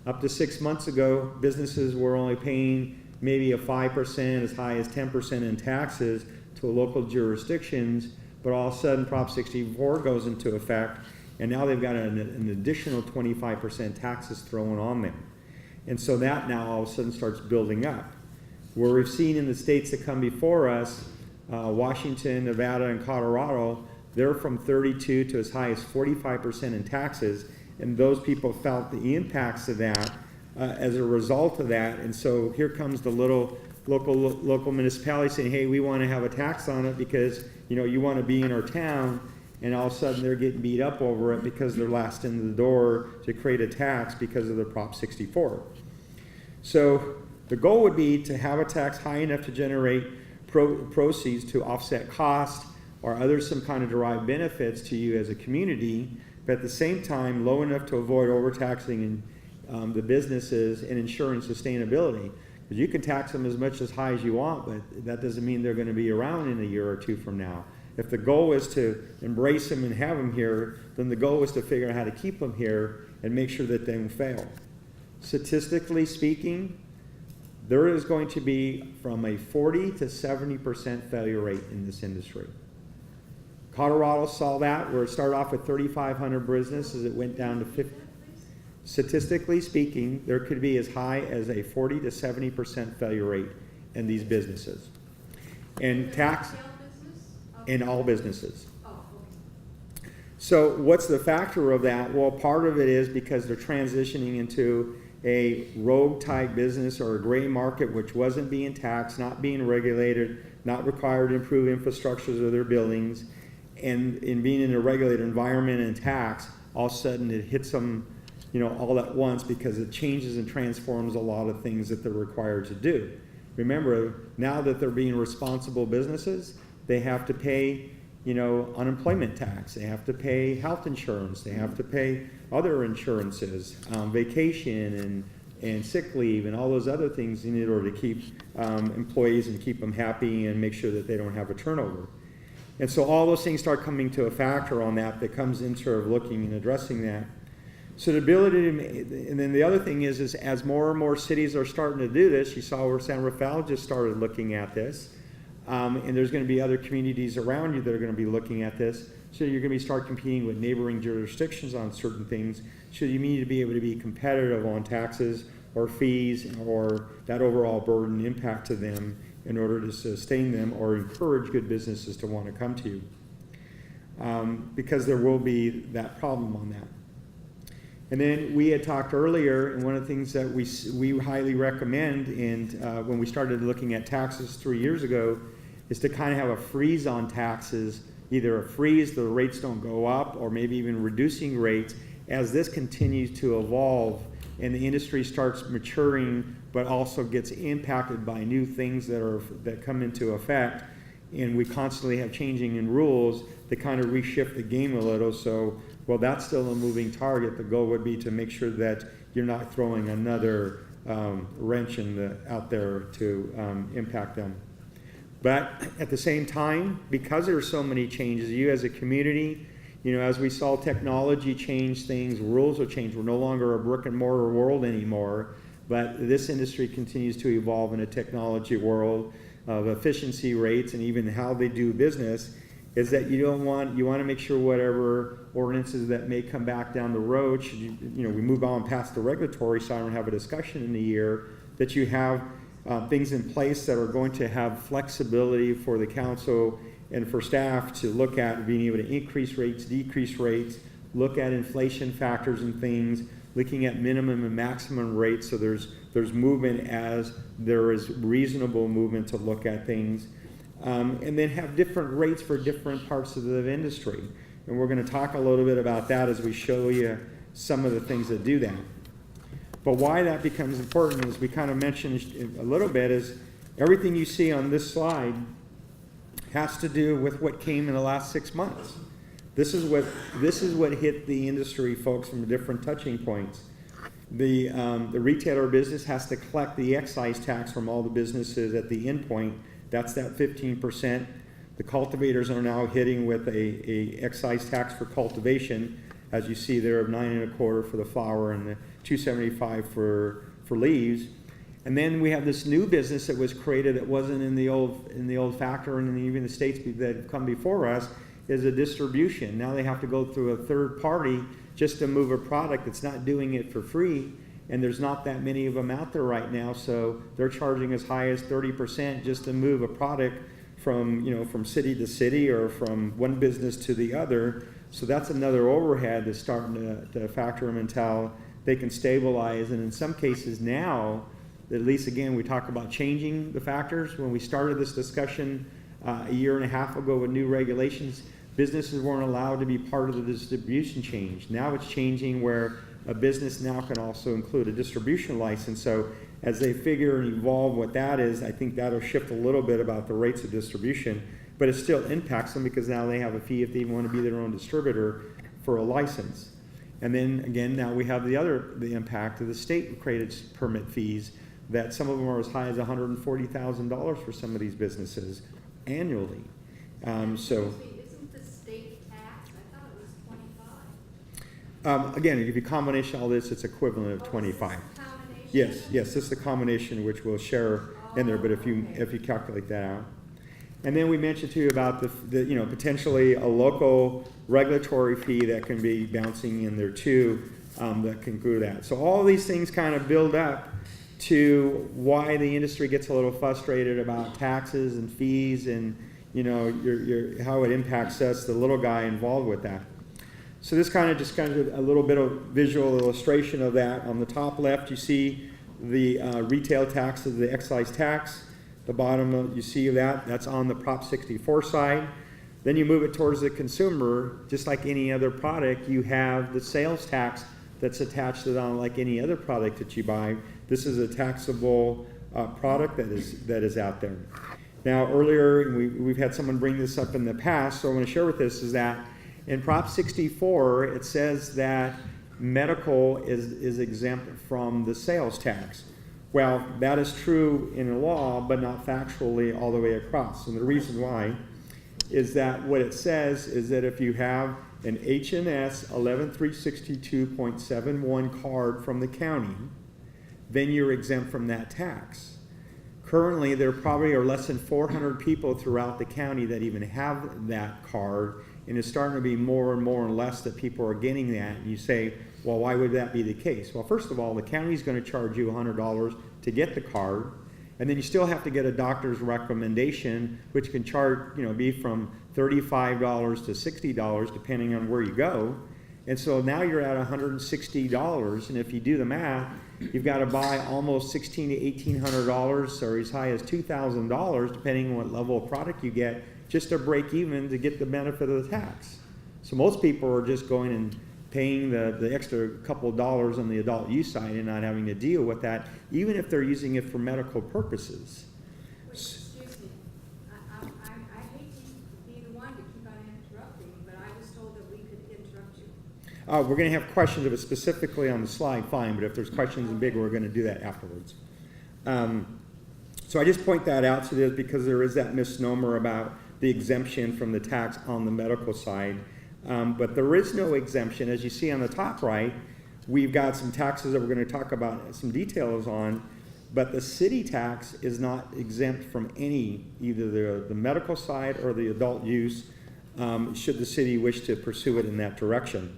Up to 6 months ago, businesses were only paying maybe a 5%, as high as 10% in taxes to local jurisdictions, but all of a sudden Prop 64 goes into effect, and now they've got an additional 25% taxes thrown on them. And so that now all of a sudden starts building up. Where we've seen in the states that come before us, Washington, Nevada, and Colorado, they're from 32 to as high as 45% in taxes, and those people felt the impacts of that as a result of that. And so here comes the local municipality saying, hey, we want to have a tax on it because you want to be in our town, and all of a sudden they're getting beat up over it because they're last in the door to create a tax because of the Prop 64. So the goal would be to have a tax high enough to generate proceeds to offset costs or some kind of derived benefits to you as a community, but at the same time low enough to avoid overtaxing the businesses and ensuring sustainability. Because you can tax them as much as high as you want, but that doesn't mean they're going to be around in a year or two from now. If the goal is to embrace them and have them here, then the goal is to figure out how to keep them here and make sure that they don't fail. Statistically speaking, there is going to be from a 40 to 70% failure rate in this industry. Colorado saw that, where it started off with 3,500 businesses, it went down to 50. Statistically speaking, there could be as high as a 40 to 70% failure rate in these businesses. And tax in all businesses. So what's the factor of that? Well, part of it is because they're transitioning into a rogue type business or a gray market which wasn't being taxed, not being regulated, not required to improve infrastructures of their buildings, and in being in a regulated environment and tax, all of a sudden it hits them all at once because it changes and transforms a lot of things that they're required to do. Remember, now that they're being responsible businesses, they have to pay, unemployment tax. They have to pay health insurance. They have to pay other insurances, vacation and sick leave and all those other things in order to keep employees and keep them happy and make sure that they don't have a turnover. And so all those things start coming to a factor on that comes in sort of looking and addressing that. So the ability to, and then the other thing is as more and more cities are starting to do this, you saw where San Rafael just started looking at this, and there's going to be other communities around you that are going to be looking at this. So you're going to start competing with neighboring jurisdictions on certain things. So you need to be able to be competitive on taxes or fees or that overall burden impact to them in order to sustain them or encourage good businesses to want to come to you. Because there will be that problem on that. And then we had talked earlier, and one of the things that we highly recommend, and when we started looking at taxes 3 years ago, is to kind of have a freeze on taxes, either a freeze, the rates don't go up, or maybe even reducing rates as this continues to evolve and the industry starts maturing, but also gets impacted by new things that come into effect. And we constantly have changing in rules that kind of reshift the game a little. So, well, that's still a moving target. The goal would be to make sure that you're not throwing another wrench out there to impact them. But at the same time, because there are so many changes, you as a community, as we saw technology change things, rules have changed. We're no longer a brick and mortar world anymore, but this industry continues to evolve in a technology world of efficiency rates and even how they do business. Is that you want to make sure whatever ordinances that may come back down the road, we move on past the regulatory side and have a discussion in a year, that you have things in place that are going to have flexibility for the council and for staff to look at being able to increase rates, decrease rates, look at inflation factors and things, looking at minimum and maximum rates, so there's movement as there is reasonable movement to look at things. And then have different rates for different parts of the industry. And we're going to talk a little bit about that as we show you some of the things that do that. But why that becomes important, as we kind of mentioned a little bit, is everything you see on this slide has to do with what came in the last 6 months. This is what hit the industry, folks, from different touching points. The retailer business has to collect the excise tax from all the businesses at the end point. That's that 15%. The cultivators are now hitting with a excise tax for cultivation, as you see there, of 9.25 for the flower and the $2.75 for leaves. And then we have this new business that was created that wasn't in the old factor, and even the states that have come before us, is a distribution. Now they have to go through a third party just to move a product that's not doing it for free. And there's not that many of them out there right now, so they're charging as high as 30% just to move a product from city to city or from one business to the other. So that's another overhead that's starting to factor them until they can stabilize. And in some cases now, at least again, we talk about changing the factors. When we started this discussion a year and a half ago with new regulations, businesses weren't allowed to be part of the distribution change. Now it's changing where a business now can also include a distribution license. So as they figure and evolve what that is, I think that'll shift a little bit about the rates of distribution, but it still impacts them because now they have a fee if they even want to be their own distributor for a license. And then again, now we have the impact of the state created permit fees, that some of them are as high as $140,000 for some of these businesses annually. Isn't the state tax? I thought it was 25. Again, if you combination all this, it's equivalent of 25. Yes, this is the combination which we'll share in there. But if you calculate that out, and then we mentioned to you about the potentially a local regulatory fee that can be bouncing in there too, that can do that. So all these things kind of build up to why the industry gets a little frustrated about taxes and fees and how it impacts us, the little guy involved with that. So this kind of a little bit of visual illustration of that. On the top left, you see the retail tax of the excise tax. The bottom, you see that's on the Prop 64 side. Then you move it towards the consumer, just like any other product, you have the sales tax that's attached to it on like any other product that you buy. This is a taxable product that is out there. Now earlier, we've had someone bring this up in the past, so I want to share with this is that in Prop 64, it says that medical is exempt from the sales tax. Well, that is true in the law, but not factually all the way across. And the reason why is that what it says is that if you have an H&S 11362.71 card from the county, then you're exempt from that tax. Currently, there probably are less than 400 people throughout the county that even have that card, and it's starting to be more and more and less that people are getting that. And you say, well, why would that be the case? Well, first of all, the county's going to charge you $100 to get the card, and then you still have to get a doctor's recommendation, which can charge, be from $35 to $60 depending on where you go. And so now you're at $160, and if you do the math, you've got to buy almost $1,600 to $1,800, or as high as $2,000, depending on what level of product you get, just to break even to get the benefit of the tax. So most people are just going and paying the extra couple of dollars on the adult use side and not having to deal with that, even if they're using it for medical purposes. Wait, excuse me, I hate to be the one to keep on interrupting, but I was told that we could interrupt you. We're going to have questions of it specifically on the slide, fine, but if there's questions in big, we're going to do that afterwards. So I just point that out to this because there is that misnomer about the exemption from the tax on the medical side. But there is no exemption. As you see on the top right, we've got some taxes that we're going to talk about some details on, but the city tax is not exempt from any, either the medical side or the adult use, should the city wish to pursue it in that direction.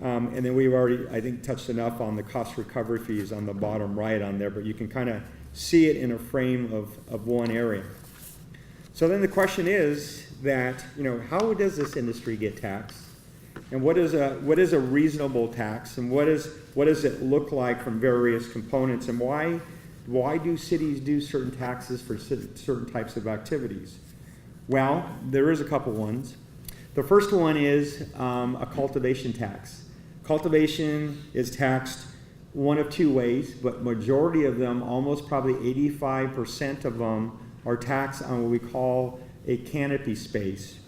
And then we've already, I think, touched enough on the cost recovery fees on the bottom right on there, but you can kind of see it in a frame of one area. So then the question is that, how does this industry get taxed? And what is a reasonable tax? And what does it look like from various components? And why do cities do certain taxes for certain types of activities? Well, there is a couple ones. The first one is a cultivation tax. Cultivation is taxed one of two ways, but majority of them, almost probably 85% of them, are taxed on what we call a canopy space,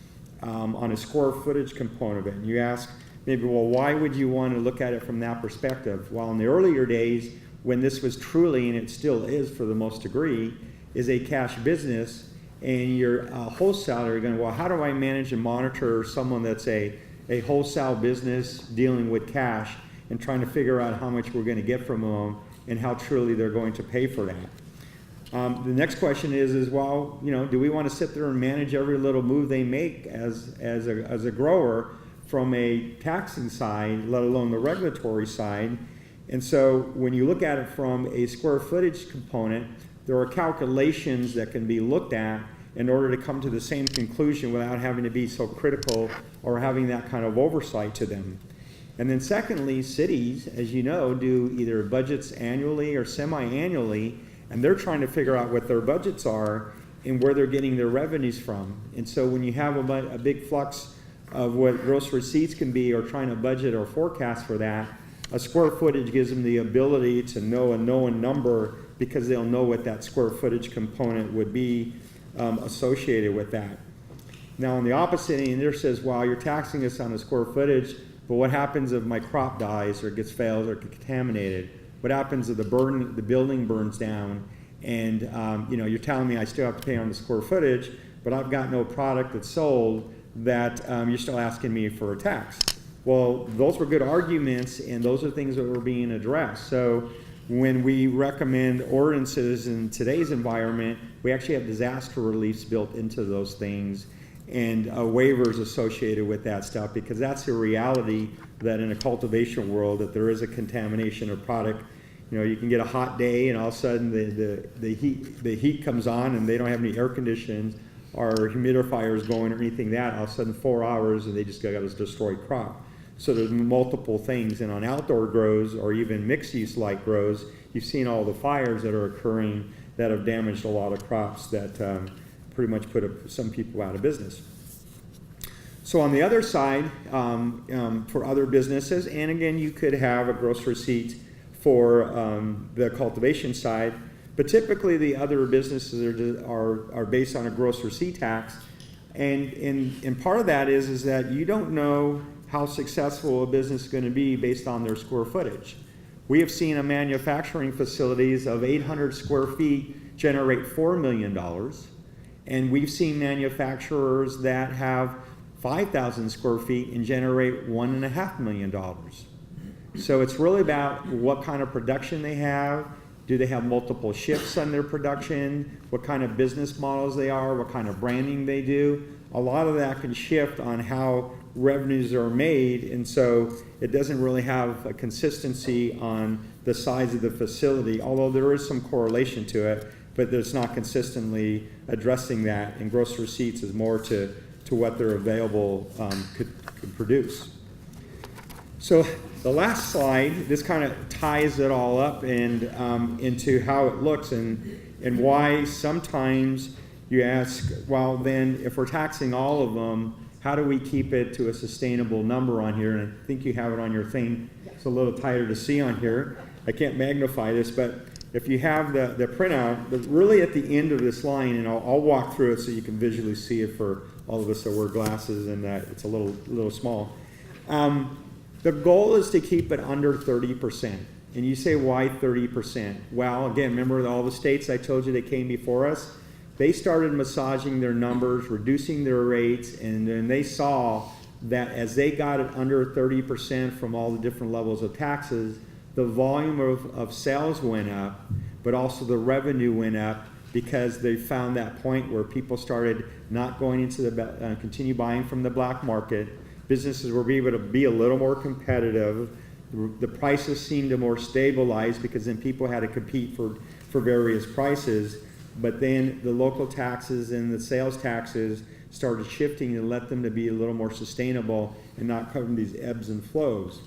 on a square footage component of it. And you ask maybe, well, why would you want to look at it from that perspective? Well, in the earlier days, when this was truly, and it still is for the most degree, is a cash business, and you're a wholesaler, you're going, well, how do I manage and monitor someone that's a wholesale business dealing with cash and trying to figure out how much we're going to get from them and how truly they're going to pay for that? The next question is well, do we want to sit there and manage every little move they make as a grower from a taxing side, let alone the regulatory side? And so when you look at it from a square footage component, there are calculations that can be looked at in order to come to the same conclusion without having to be so critical or having that kind of oversight to them. And then secondly, cities, as you know, do either budgets annually or semi-annually, and they're trying to figure out what their budgets are and where they're getting their revenues from. And so when you have a big flux of what gross receipts can be, or trying to budget or forecast for that, a square footage gives them the ability to know a known number, because they'll know what that square footage component would be associated with that. Now on the opposite end, there says, well, you're taxing us on the square footage, but what happens if my crop dies or gets failed or contaminated? What happens if the building burns down, and you're telling me I still have to pay on the square footage, but I've got no product that's sold, that you're still asking me for a tax? Well, those were good arguments, and those are things that were being addressed. So when we recommend ordinances in today's environment, we actually have disaster reliefs built into those things, and waivers associated with that stuff, because that's a reality that in a cultivation world, that there is a contamination of product. You can get a hot day and all of a sudden the heat comes on and they don't have any air conditioning or humidifiers going or anything that, all of a sudden 4 hours and they just got this destroyed crop. So there's multiple things, and on outdoor grows or even mixed use like grows, you've seen all the fires that are occurring that have damaged a lot of crops that pretty much put some people out of business. So on the other side, for other businesses, and again, you could have a gross receipt for the cultivation side, but typically the other businesses are based on a gross receipt tax, and part of that is that you don't know how successful a business is going to be based on their square footage. We have seen a manufacturing facilities of 800 square feet generate $4 million, and we've seen manufacturers that have 5,000 square feet and generate $1.5 million. So it's really about what kind of production they have. Do they have multiple shifts on their production? What kind of business models they are? What kind of branding they do? A lot of that can shift on how revenues are made, and so it doesn't really have a consistency on the size of the facility, although there is some correlation to it, but it's not consistently addressing that, and gross receipts is more to what they're available could produce. So the last slide, this kind of ties it all up and into how it looks and why sometimes you ask, well, then if we're taxing all of them, how do we keep it to a sustainable number on here? And I think you have it on your thing. It's a little tighter to see on here. I can't magnify this, but if you have the printout, but really at the end of this line, and I'll walk through it so you can visually see it for all of us that wear glasses and it's a little small. The goal is to keep it under 30%. And you say, why 30%? Well, again, remember all the states I told you that came before us? They started massaging their numbers, reducing their rates, and then they saw that as they got it under 30% from all the different levels of taxes, the volume of sales went up, but also the revenue went up because they found that point where people started not going into the, continue buying from the black market. Businesses were able to be a little more competitive. The prices seemed to more stabilize because then people had to compete for various prices. But then the local taxes and the sales taxes started shifting and let them to be a little more sustainable and not covering these ebbs and flows.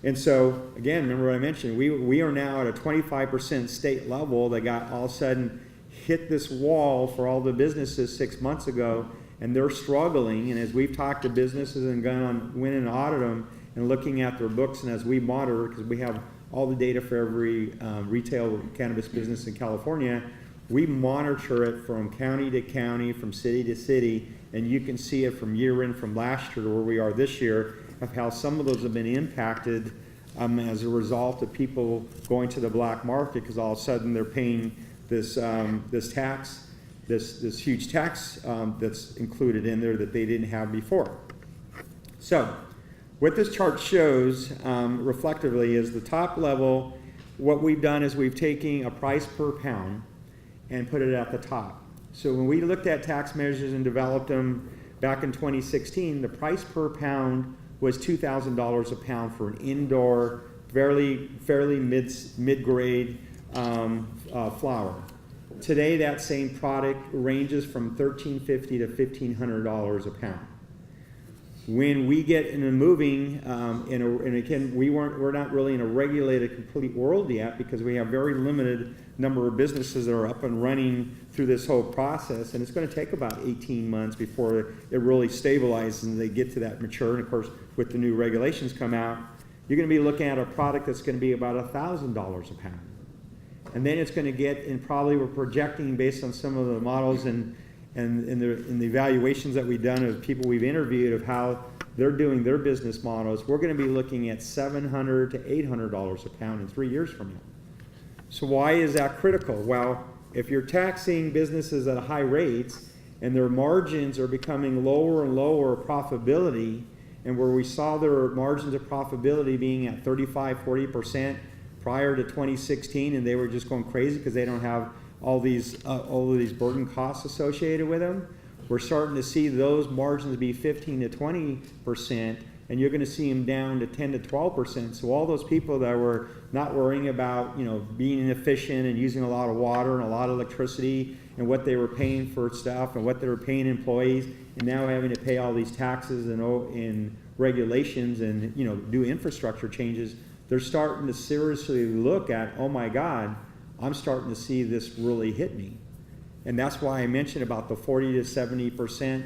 And so, again, remember what I mentioned, we are now at a 25% state level that got all of a sudden hit this wall for all the businesses 6 months ago, and they're struggling. And as we've talked to businesses and went and audited them and looking at their books, and as we monitor, because we have all the data for every retail cannabis business in California, we monitor it from county to county, from city to city, and you can see it from year in from last year to where we are this year of how some of those have been impacted as a result of people going to the black market because all of a sudden they're paying this tax, this huge tax that's included in there that they didn't have before. So what this chart shows reflectively is the top level. What we've done is we've taken a price per pound and put it at the top. So when we looked at tax measures and developed them back in 2016, the price per pound was $2,000 a pound for an indoor, fairly mid-grade flower. Today, that same product ranges from $1,350 to $1,500 a pound. When we get into moving, and again, we're not really in a regulated complete world yet because we have very limited number of businesses that are up and running through this whole process, and it's going to take about 18 months before it really stabilizes and they get to that mature. And of course, with the new regulations come out, you're going to be looking at a product that's going to be about $1,000 a pound, and then it's going to get, and probably we're projecting based on some of the models and the evaluations that we've done of people we've interviewed of how they're doing their business models, we're going to be looking at $700 to $800 a pound in 3 years from now. So why is that critical? Well, if you're taxing businesses at high rates and their margins are becoming lower and lower profitability, and where we saw their margins of profitability being at 35–40% prior to 2016, and they were just going crazy because they don't have all of these burden costs associated with them, we're starting to see those margins be 15 to 20%, and you're going to see them down to 10 to 12%. So all those people that were not worrying about, being inefficient and using a lot of water and a lot of electricity and what they were paying for stuff and what they were paying employees, and now having to pay all these taxes and regulations and do infrastructure changes, they're starting to seriously look at, oh my God, I'm starting to see this really hit me. And that's why I mentioned about the 40 to 70%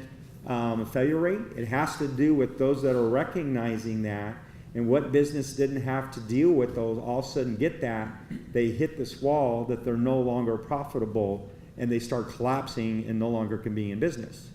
failure rate. It has to do with those that are recognizing that, and what business didn't have to deal with those all of a sudden get that. They hit this wall that they're no longer profitable, and they start collapsing and no longer can be in business.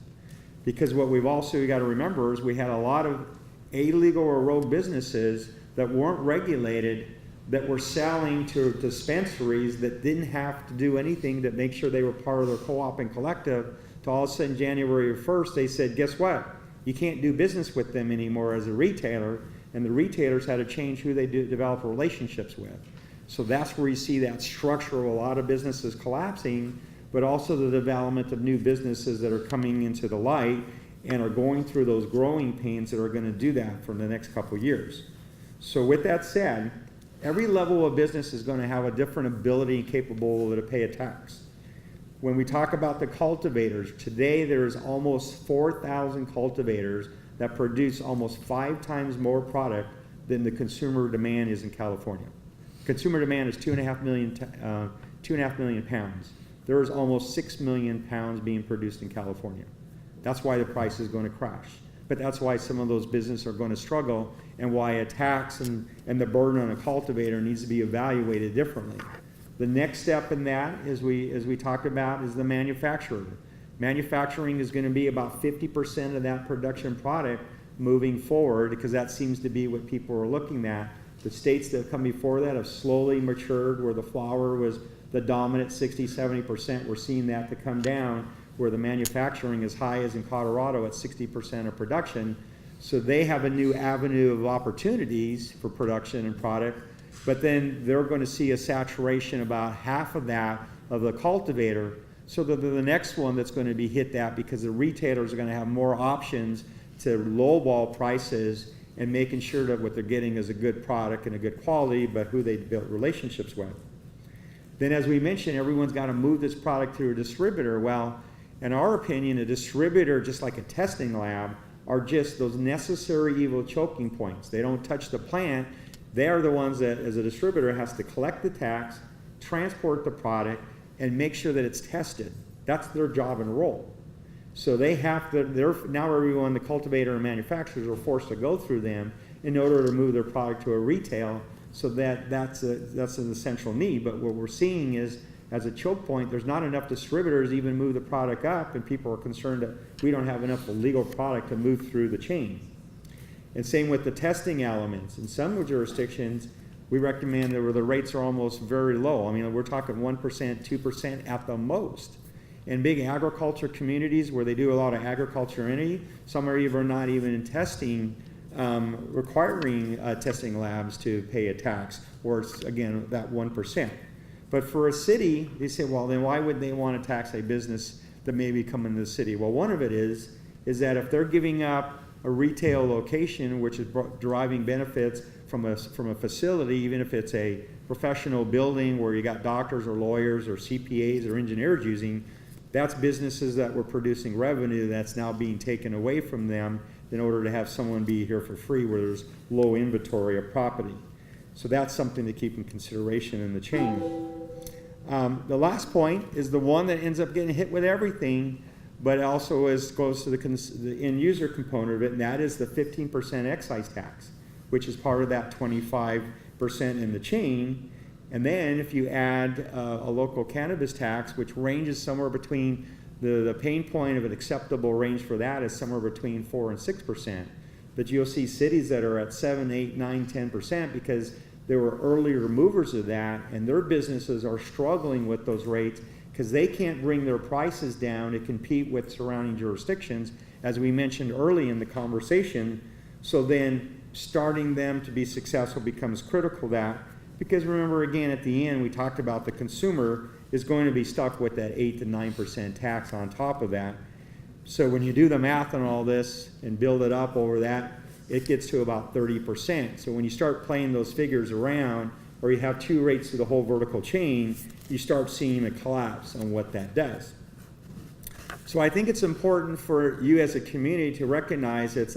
Because what we've also got to remember is we had a lot of illegal or rogue businesses that weren't regulated that were selling to dispensaries that didn't have to do anything to make sure they were part of their co-op and collective. To all of a sudden, January 1st, they said, guess what? You can't do business with them anymore as a retailer, and the retailers had to change who they develop relationships with. So that's where you see that structure of a lot of businesses collapsing, but also the development of new businesses that are coming into the light and are going through those growing pains that are going to do that for the next couple of years. So with that said, every level of business is going to have a different ability and capability to pay a tax. When we talk about the cultivators, today there's almost 4,000 cultivators that produce almost 5 times more product than the consumer demand is in California. Consumer demand is 2.5 million pounds. There is almost 6 million pounds being produced in California. That's why the price is going to crash. But that's why some of those businesses are going to struggle, and why a tax and the burden on a cultivator needs to be evaluated differently. The next step in that, as we talked about, is the manufacturer. Manufacturing is going to be about 50% of that production product moving forward, because that seems to be what people are looking at. The states that have come before that have slowly matured, where the flower was the dominant 60-70%. We're seeing that to come down, where the manufacturing is high as in Colorado at 60% of production. So they have a new avenue of opportunities for production and product, but then they're going to see a saturation about half of that of the cultivator. So the next one that's going to be hit that, because the retailers are going to have more options to lowball prices and making sure that what they're getting is a good product and a good quality, but who they built relationships with. Then, as we mentioned, everyone's got to move this product through a distributor. Well, in our opinion, a distributor, just like a testing lab, are just those necessary evil choking points. They don't touch the plant. They are the ones that, as a distributor, has to collect the tax, transport the product, and make sure that it's tested. That's their job and role. So they have to, now everyone, the cultivator and manufacturers, are forced to go through them in order to move their product to a retail. So that's an essential need. But what we're seeing is, as a choke point, there's not enough distributors even move the product up, and people are concerned that we don't have enough legal product to move through the chain. And same with the testing elements. In some jurisdictions, we recommend that where the rates are almost very low. I mean, we're talking 1%, 2% at the most. In big agriculture communities where they do a lot of agriculture entity, some are even not even in testing, requiring testing labs to pay a tax, or it's, again, that 1%. But for a city, they say, well, then why would they want to tax a business that may be coming to the city? Well, one of it is that if they're giving up a retail location, which is deriving benefits from a facility, even if it's a professional building where you got doctors or lawyers or CPAs or engineers using, that's businesses that were producing revenue that's now being taken away from them in order to have someone be here for free where there's low inventory of property. So that's something to keep in consideration in the chain. The last point is the one that ends up getting hit with everything, but also goes to the end user component of it, and that is the 15% excise tax, which is part of that 25% in the chain. And then if you add a local cannabis tax, which ranges somewhere between, the pain point of an acceptable range for that is somewhere between 4 and 6%. But you'll see cities that are at 7, 8, 9, 10% because there were earlier movers of that, and their businesses are struggling with those rates because they can't bring their prices down to compete with surrounding jurisdictions, as we mentioned early in the conversation. So then starting them to be successful becomes critical that, because remember, again, at the end, we talked about the consumer is going to be stuck with that 8 to 9% tax on top of that. So when you do the math on all this and build it up over that, it gets to about 30%. So when you start playing those figures around, or you have two rates through the whole vertical chain, you start seeing a collapse on what that does. So I think it's important for you as a community to recognize it's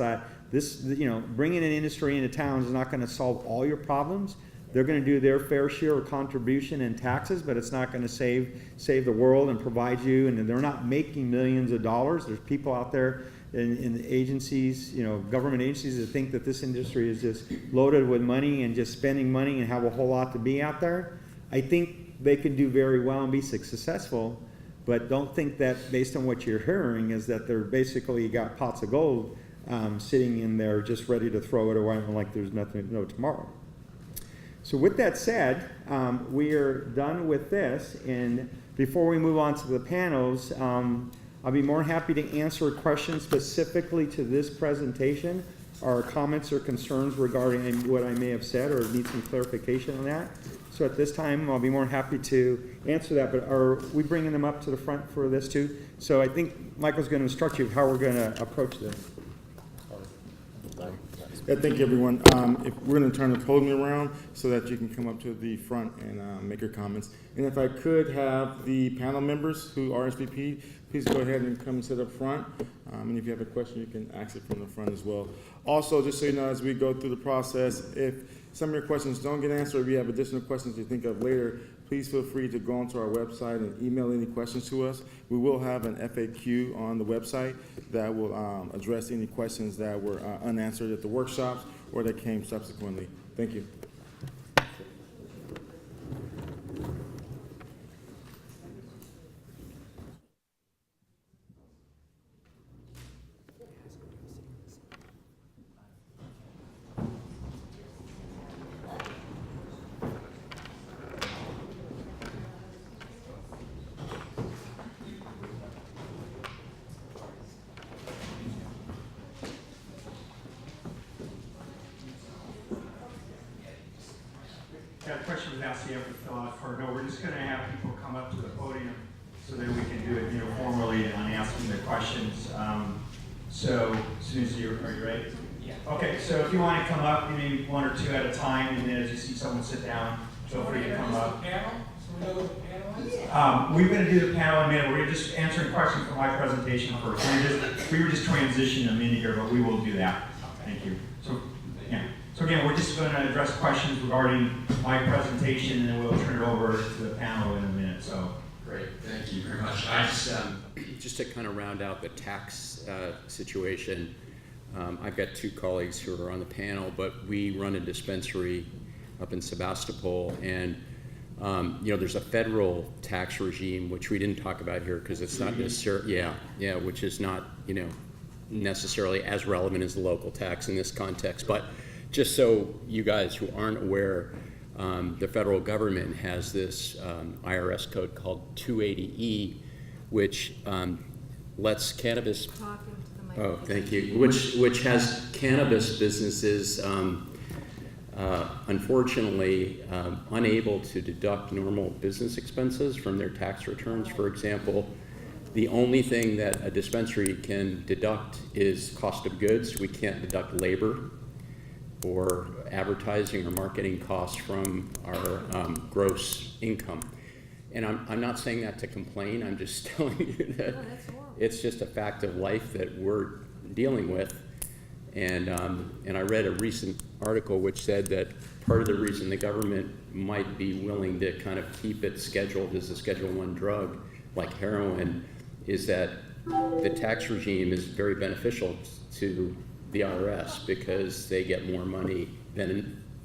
this, bringing an industry into towns is not going to solve all your problems. They're going to do their fair share of contribution and taxes, but it's not going to save the world and provide you. And they're not making millions of dollars. There's people out there in agencies, government agencies, that think that this industry is just loaded with money and just spending money and have a whole lot to be out there. I think they can do very well and be successful, but don't think that based on what you're hearing is that they're basically got pots of gold sitting in there just ready to throw it away like there's nothing, no tomorrow. So with that said, we are done with this, and before we move on to the panels, I'll be more happy to answer questions specifically to this presentation, or comments or concerns regarding what I may have said or need some clarification on that. So at this time, I'll be more happy to answer that, but are we bringing them up to the front for this too? So I think Michael's going to instruct you how we're going to approach this. Yeah, thank you, everyone. If we're going to turn the podium around so that you can come up to the front and make your comments. And if I could have the panel members who RSVP, please go ahead and come sit up front. And if you have a question, you can ask it from the front as well. Also, just so you know, as we go through the process, if some of your questions don't get answered, or if you have additional questions you think of later, please feel free to go onto our website and email any questions to us. We will have an FAQ on the website that will address any questions that were unanswered at the workshops or that came subsequently. Thank you. Got a question was asked, you have to fill out for, no, we're just gonna have people come up to the podium so that we can do it, formally on asking the questions. So, Susie, are you ready? Yeah. Okay, so if you want to come up, maybe one or two at a time, and then as you see someone sit down, feel free to come up. We're going to do the panel in a minute. We're just answering questions from my presentation first. We were just transitioning a minute here, but we will do that. Thank you. So, yeah. So again, we're just going to address questions regarding my presentation, and then we'll turn it over to the panel in a minute. So. Great, thank you very much. Just to kind of round out the tax situation, I've got two colleagues who are on the panel, but we run a dispensary up in Sebastopol, and there's a federal tax regime which we didn't talk about here because it's not necessarily, which is not necessarily as relevant as the local tax in this context. But just so you guys who aren't aware, the federal government has this IRS code called 280E, which lets cannabis. Oh, thank you. Which has cannabis businesses, unfortunately, unable to deduct normal business expenses from their tax returns. For example, the only thing that a dispensary can deduct is cost of goods. We can't deduct labor or advertising or marketing costs from our gross income. And I'm not saying that to complain, I'm just telling you that it's just a fact of life that we're dealing with. And I read a recent article which said that part of the reason the government might be willing to kind of keep it scheduled as a Schedule I drug, like heroin, is that the tax regime is very beneficial to the IRS because they get more money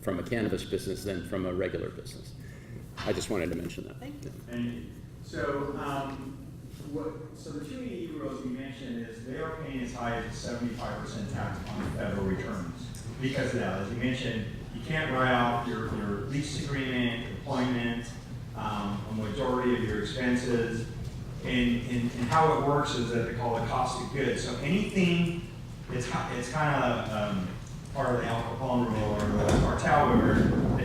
from a cannabis business than from a regular business. I just wanted to mention that. Thank you. Thank you. So, so the 280 rules you mentioned is they are paying as high as a 75% tax on federal returns because of that. As you mentioned, you can't write off your lease agreement, employment, a majority of your expenses, and how it works is that they call it cost of goods. So anything, it's kind of part of the Al Capone rule or the cartel where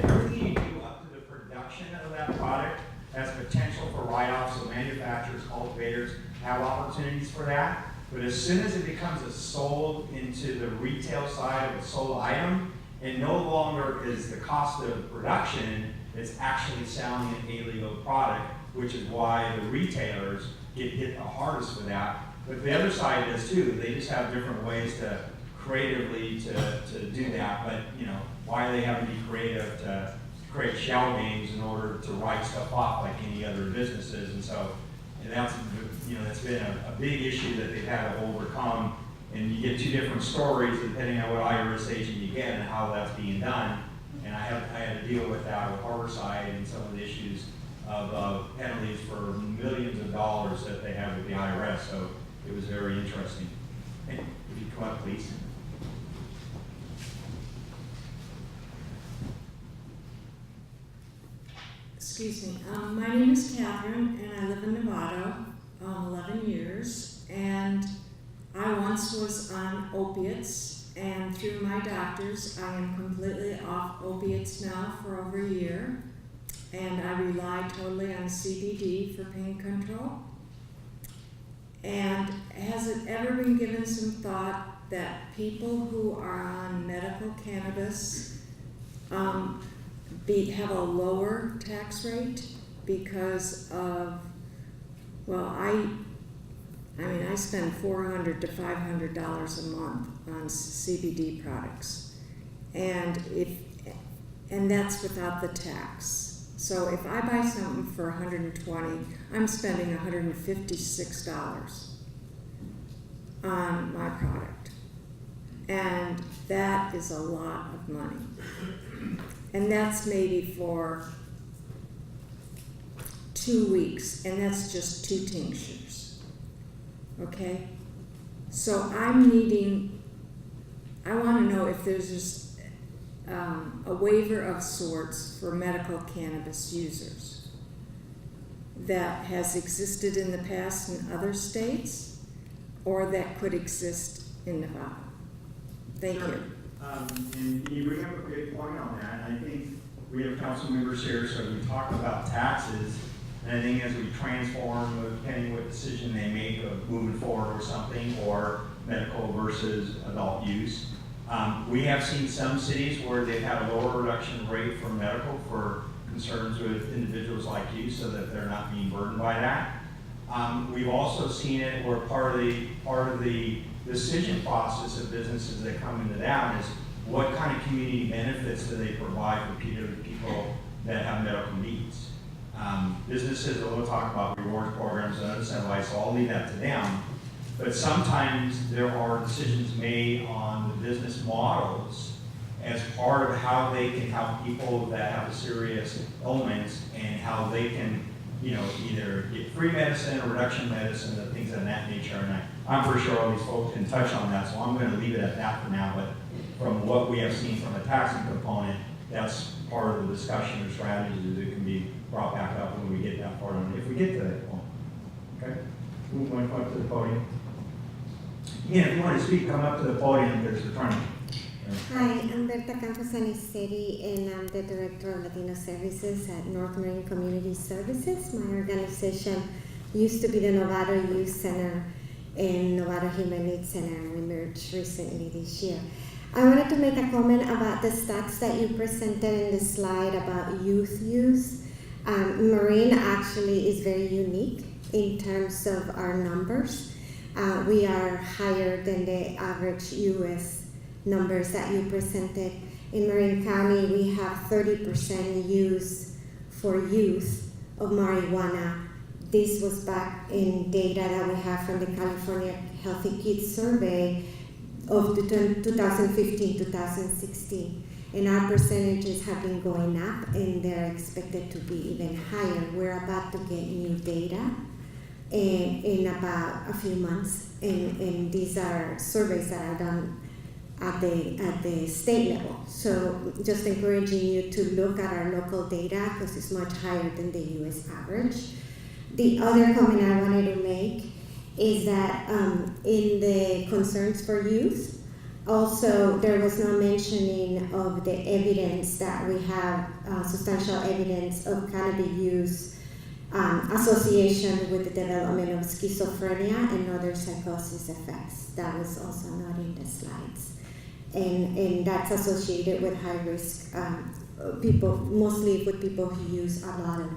everything you do up to the production of that product has potential for write-offs, so manufacturers, cultivators have opportunities for that. But as soon as it becomes sold into the retail side of a sold item, it no longer is the cost of production, it's actually selling an illegal product, which is why the retailers get hit the hardest for that. But the other side is too, they just have different ways to creatively to do that. But why they have to be creative to create shell games in order to write stuff off like any other businesses. And so that's been a big issue that they've had to overcome. And you get two different stories depending on what IRS agent you get and how that's being done. And I had to deal with that with Harborside and some of the issues of penalties for millions of dollars that they have with the IRS. So it was very interesting. Hey, if you come up, please. Excuse me. My name is Catherine, and I live in Novato, 11 years. And I once was on opiates, and through my doctors, I am completely off opiates now for over a year. And I rely totally on CBD for pain control. And has it ever been given some thought that people who are on medical cannabis have a lower tax rate because of, well, I mean, I spend $400 to $500 a month on CBD products, and that's without the tax. So if I buy something for $120, I'm spending $156 on my product, and that is a lot of money. And that's maybe for 2 weeks, and that's just 2 tinctures. Okay? So I want to know if there's just a waiver of sorts for medical cannabis users that has existed in the past in other states, or that could exist in Nevada. Thank you. And you bring up a good point on that. I think we have council members here, so we talk about taxes. And I think as we transform, depending what decision they make of moving forward or something, or medical versus adult use, we have seen some cities where they've had a lower reduction rate for medical for concerns with individuals like you, so that they're not being burdened by that. We've also seen it where part of the decision process of businesses that come into that is what kind of community benefits do they provide for people that have medical needs. Businesses will talk about rewards programs and other incentives, so I'll leave that to them. But sometimes there are decisions made on the business models as part of how they can help people that have serious ailments, and how they can, either get free medicine or reduction medicine and things of that nature. And I'm pretty sure all these folks can touch on that, so I'm going to leave it at that for now. But from what we have seen from a taxing component, that's part of the discussion or strategies that can be brought back up when we get that part on it, if we get to that point. Okay? Who want to come up to the podium? Yeah, if you want to speak, come up to the podium because we're trying to. Hi, I'm Berta Campos Aniceri, and I'm the Director of Latino Services at North Marine Community Services. My organization used to be the Novato Youth Center and Novato Human Needs Center, and we merged recently this year. I wanted to make a comment about the stats that you presented in the slide about youth use. Marine actually is very unique in terms of our numbers. We are higher than the average U.S. numbers that you presented. In Marin County, we have 30% use for youth of marijuana. This was back in data that we have from the California Healthy Kids Survey of 2015-2016. And our percentages have been going up, and they're expected to be even higher. We're about to get new data in about a few months, and these are surveys that are done at the state level. So just encouraging you to look at our local data, because it's much higher than the US average. The other comment I wanted to make is that in the concerns for youth, also there was no mentioning of the evidence that we have, substantial evidence of cannabis use association with the development of schizophrenia and other psychosis effects. That was also not in the slides. And that's associated with high risk people, mostly with people who use a lot of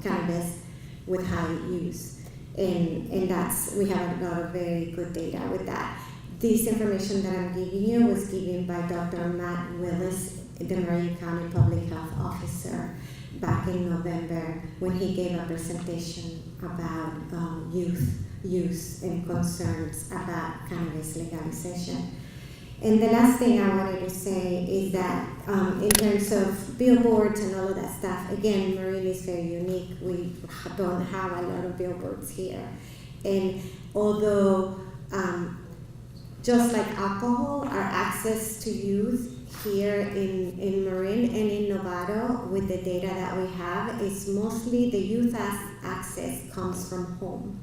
cannabis with high use, and that's, we have a lot of very good data with that. This information that I'm giving you was given by Dr. Matt Willis, the Marion County Public Health Officer, back in November when he gave a presentation about youth use and concerns about cannabis legalization. And the last thing I wanted to say is that in terms of billboards and all of that stuff, again, Marine is very unique. We don't have a lot of billboards here. And although, just like alcohol, our access to youth here in Marin and in Novato, with the data that we have, is mostly the youth access comes from home.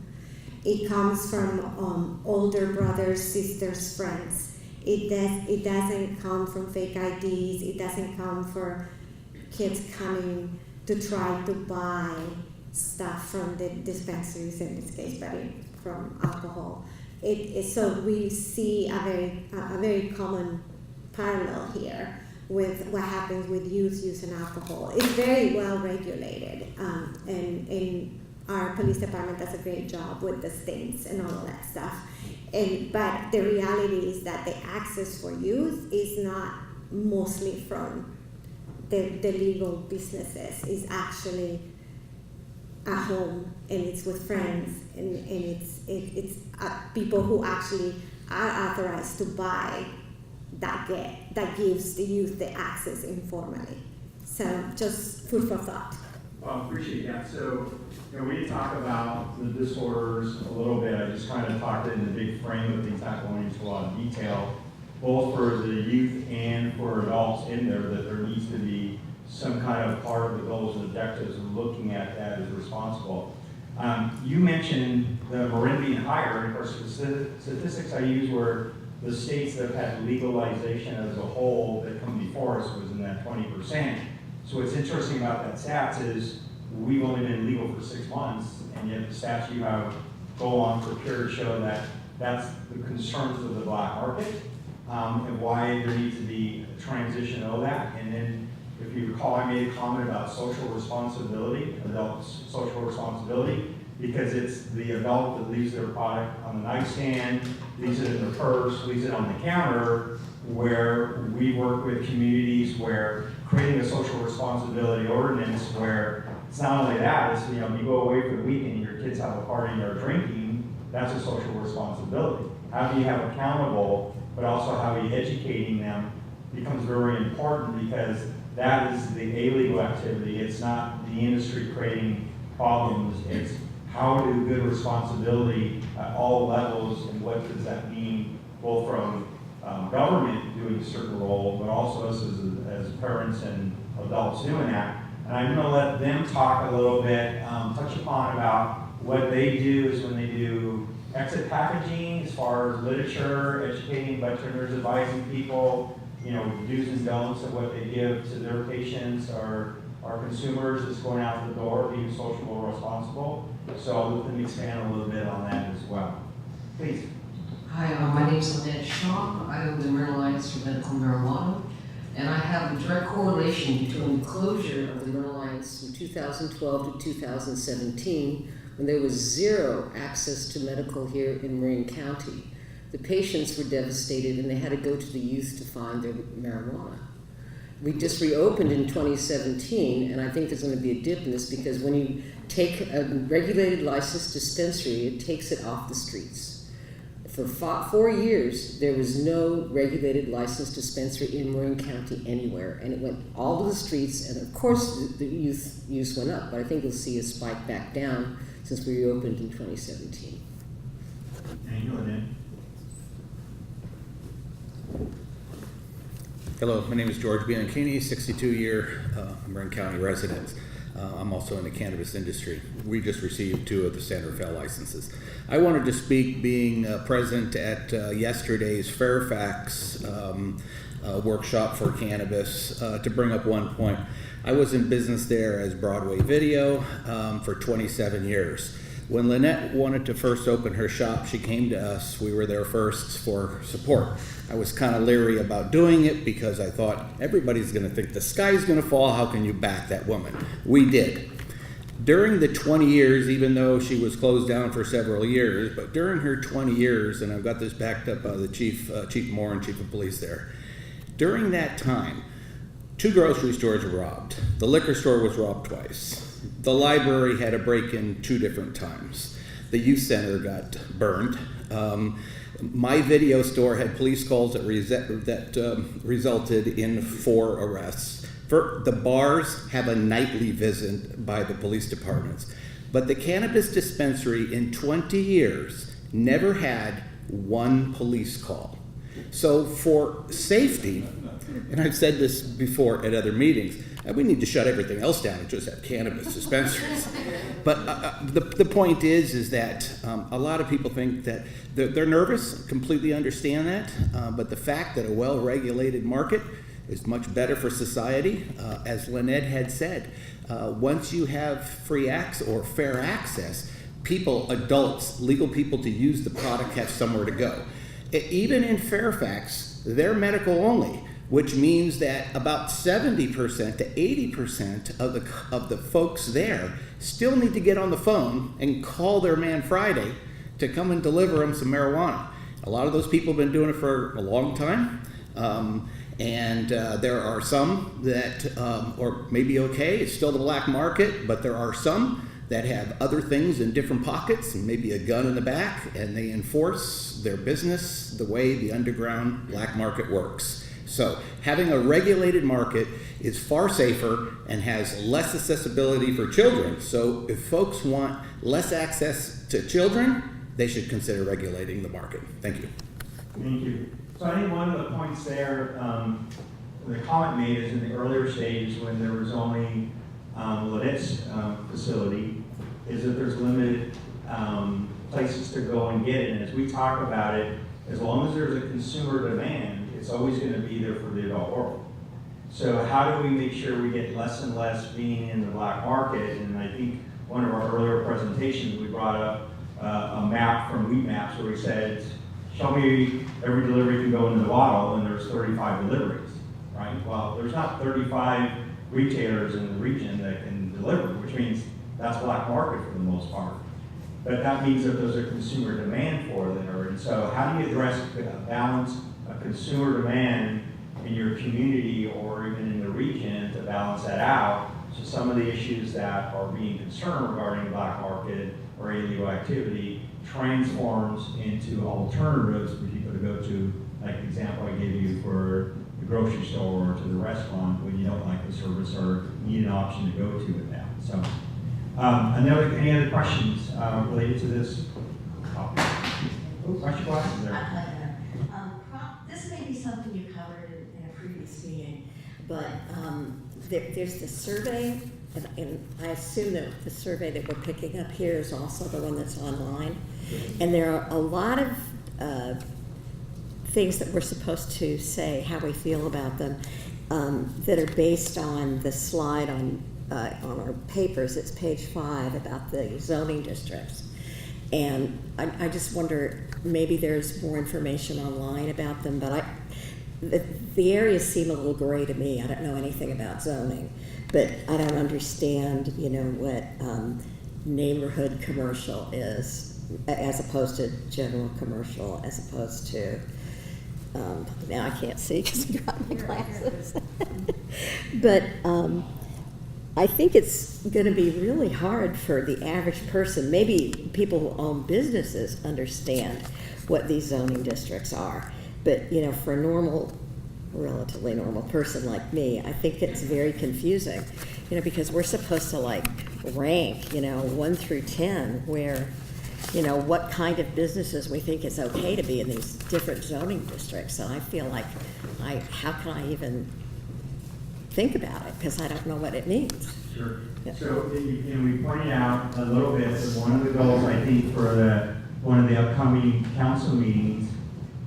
It comes from older brothers, sisters, friends. It doesn't come from fake IDs. It doesn't come for kids coming to try to buy stuff from the dispensaries in this case, but from alcohol. So we see a very common parallel here with what happens with youth use and alcohol. It's very well regulated, and our police department does a great job with the stains and all of that stuff. But the reality is that the access for youth is not mostly from the legal businesses. It's actually at home, and it's with friends, and it's people who actually are authorized to buy that gives the youth the access informally. So just food for thought. Well, appreciate that. So, we did talk about the disorders a little bit. I just kind of talked in the big frame of things, not going into a lot of detail, both for the youth and for adults in there, that there needs to be some kind of part of the goals and objectives of looking at that as responsible. You mentioned the Marin being higher, and of course the statistics I use were the states that have had legalization as a whole that come before us was in that 20%. So what's interesting about that stats is we've only been legal for 6 months, and yet the stats you have go on for a period show that that's the concerns of the black market, and why there needs to be a transition of that. And then, if you recall, I made a comment about social responsibility, adult social responsibility, because it's the adult that leaves their product on the nightstand, leaves it in their purse, leaves it on the counter, where we work with communities where creating a social responsibility ordinance where it's not only that, it's, you go away for the weekend and your kids have a party and they're drinking, that's a social responsibility. How do you have accountable, but also how are you educating them becomes very important, because that is the illegal activity. It's not the industry creating problems. It's how do good responsibility at all levels, and what does that mean, both from government doing a certain role, but also us as parents and adults doing that. And I'm going to let them talk a little bit, touch upon about what they do is when they do exit packaging, as far as literature, educating veterinarians, advising people, do's and don'ts of what they give to their patients or consumers that's going out the door, being social or responsible. So I'll let them expand a little bit on that as well. Please. Hi, my name is Lynette Shaw. I own the Marin Alliance for Medical Marijuana, and I have a direct correlation between the closure of the Marin Alliance from 2012 to 2017, when there was zero access to medical here in Marin County. The patients were devastated, and they had to go to the youth to find their marijuana. We just reopened in 2017, and I think there's going to be a dip in this, because when you take a regulated licensed dispensary, it takes it off the streets. For 4 years, there was no regulated licensed dispensary in Marin County anywhere, and it went all to the streets, and of course the use went up, but I think you'll see a spike back down since we reopened in 2017. Thank you, Lynette. Hello, my name is George Bianchini, 62-year Marin County resident. I'm also in the cannabis industry. We just received 2 of the Santa Fe licenses. I wanted to speak, being present at yesterday's Fairfax workshop for cannabis, to bring up one point. I was in business there as Broadway Video for 27 years. When Lynette wanted to first open her shop, she came to us. We were there first for support. I was kind of leery about doing it because I thought everybody's going to think the sky's going to fall. How can you back that woman? We did. During the 20 years, even though she was closed down for several years, but during her 20 years, and I've got this backed up by the Chief Moore, Chief of Police there, during that time, 2 grocery stores were robbed. The liquor store was robbed twice. The library had a break-in 2 different times. The youth center got burned. My video store had police calls that resulted in 4 arrests. The bars have a nightly visit by the police departments. But the cannabis dispensary in 20 years never had 1 police call. So for safety, and I've said this before at other meetings, we need to shut everything else down and just have cannabis dispensaries. But the point is that a lot of people think that they're nervous, completely understand that, but the fact that a well-regulated market is much better for society, as Lynette had said, once you have free access or fair access, people, adults, legal people to use the product have somewhere to go. Even in Fairfax, they're medical only. which means that about 70% to 80% of the folks there still need to get on the phone and call their man Friday to come and deliver them some marijuana. A lot of those people have been doing it for a long time. And there are some that are maybe okay, it's still the black market, but there are some that have other things in different pockets and maybe a gun in the back, and they enforce their business the way the underground black market works. So having a regulated market is far safer and has less accessibility for children. So if folks want less access to children, they should consider regulating the market. Thank you. Thank you. So I think one of the points there, the comment made is in the earlier stage when there was only Liddit's facility, is that there's limited places to go and get it. And as we talk about it, as long as there's a consumer demand, it's always going to be there for the adult world. So how do we make sure we get less and less being in the black market? And I think one of our earlier presentations, we brought up a map from Wheat Maps where we said, show me every delivery can go into Novato, and there's 35 deliveries, right? Well, there's not 35 retailers in the region that can deliver, which means that's black market for the most part. But that means that there's a consumer demand for there. And so how do you address the balance of consumer demand in your community or even in the region to balance that out? So some of the issues that are being concerned regarding the black market or illegal activity transforms into alternatives for people to go to, like the example I gave you for the grocery store or to the restaurant when you don't like the service or need an option to go to with that. So, any other questions related to this topic? Oh, question glasses there. This may be something you covered in a previous meeting, but there's the survey, and I assume that the survey that we're picking up here is also the one that's online. And there are a lot of things that we're supposed to say how we feel about them that are based on the slide on our papers. It's page 5 about the zoning districts. And I just wonder, maybe there's more information online about them, but the areas seem a little gray to me. I don't know anything about zoning, but I don't understand, what neighborhood commercial is, as opposed to general commercial, as opposed to, now I can't see because I got my glasses. But I think it's going to be really hard for the average person. Maybe people who own businesses understand what these zoning districts are. But, for a relatively normal person like me, I think it's very confusing, because we're supposed to rank, 1 through 10, where, what kind of businesses we think is okay to be in these different zoning districts. And I feel like, how can I even think about it? Because I don't know what it means. Sure. Yeah. So, we pointed out a little bit that one of the goals, I think, for one of the upcoming council meetings,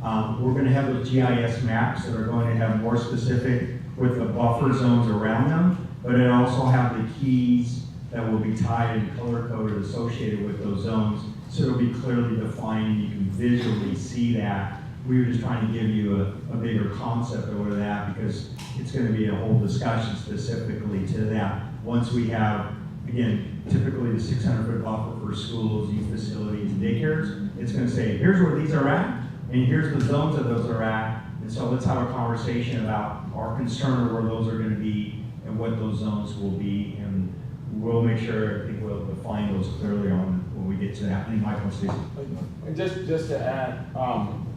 we're going to have those GIS maps that are going to have more specific with the buffer zones around them, but it also have the keys that will be tied and color-coded associated with those zones, so it'll be clearly defined and you can visually see that. We were just trying to give you a bigger concept over that because it's going to be a whole discussion specifically to that. Once we have, again, typically the 600-foot buffer for schools, youth facilities, and daycares, it's going to say, here's where these are at, and here's the zones that those are at. And so let's have a conversation about our concern where those are going to be and what those zones will be. And we'll make sure, I think we'll define those clearly on when we get to that. I think Michael Stacy. And just to add,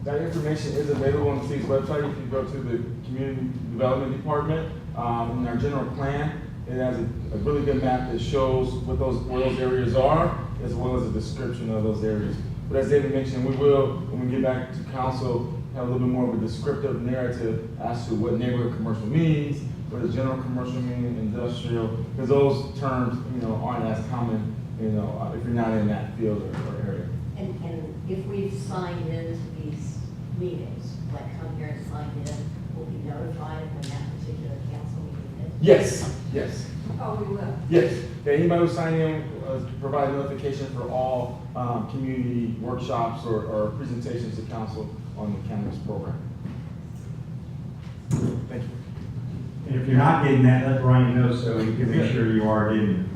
that information is available on the city's website. If you go to the Community Development Department, in our general plan, it has a really good map that shows where those areas are, as well as a description of those areas. But as David mentioned, we will, when we get back to council, have a little bit more of a descriptive narrative as to what neighborhood commercial means, what does general commercial mean, industrial, because those terms, aren't as common, if you're not in that field or area. And if we've signed into these meetings, like come here and sign in, we'll be notified when that particular council meeting is? Yes. Oh, we will? Yes. Anybody who sign in, provide notification for all community workshops or presentations to council on the cannabis program. Thank you. If you're not getting that, let Brian know so we can make sure you are getting it.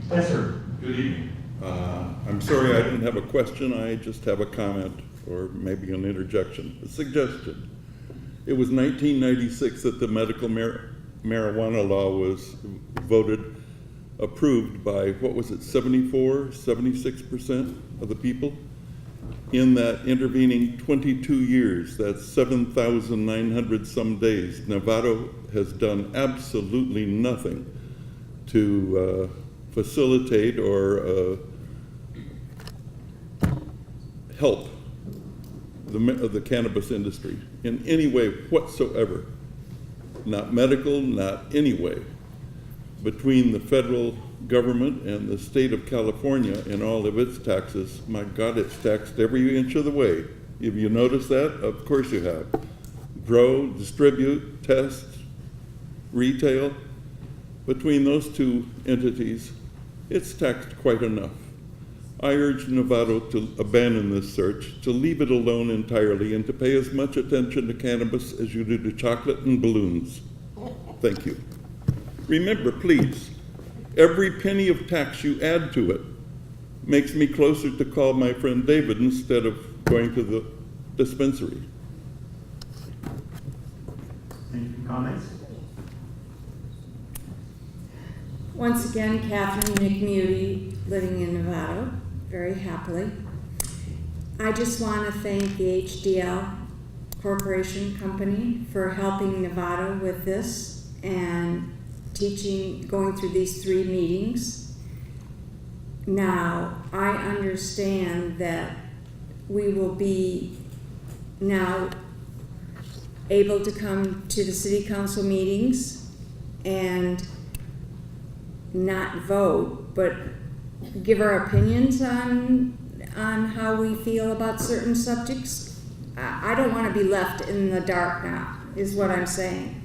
Yes, sir. Good evening. I'm sorry I didn't have a question. I just have a comment or maybe an interjection, a suggestion. It was 1996 that the medical marijuana law was approved by, what was it, 76% of the people? In that intervening 22 years, that's 7,900 some days, Novato has done absolutely nothing to facilitate or help the cannabis industry in any way whatsoever. Not medical, not any way. Between the federal government and the state of California and all of its taxes, my God, it's taxed every inch of the way. Have you noticed that? Of course you have. Grow, distribute, test, retail. Between those two entities, it's taxed quite enough. I urge Novato to abandon this search, to leave it alone entirely, and to pay as much attention to cannabis as you do to chocolate and balloons. Thank you. Remember, please, every penny of tax you add to it makes me closer to call my friend David instead of going to the dispensary. Any comments? Once again, Catherine Nick Muty, living in Novato, very happily. I just want to thank the HDL Corporation Company for helping Novato with this and teaching, going through these 3 meetings. Now, I understand that we will be now able to come to the city council meetings and not vote, but give our opinions on how we feel about certain subjects. I don't want to be left in the dark now, is what I'm saying.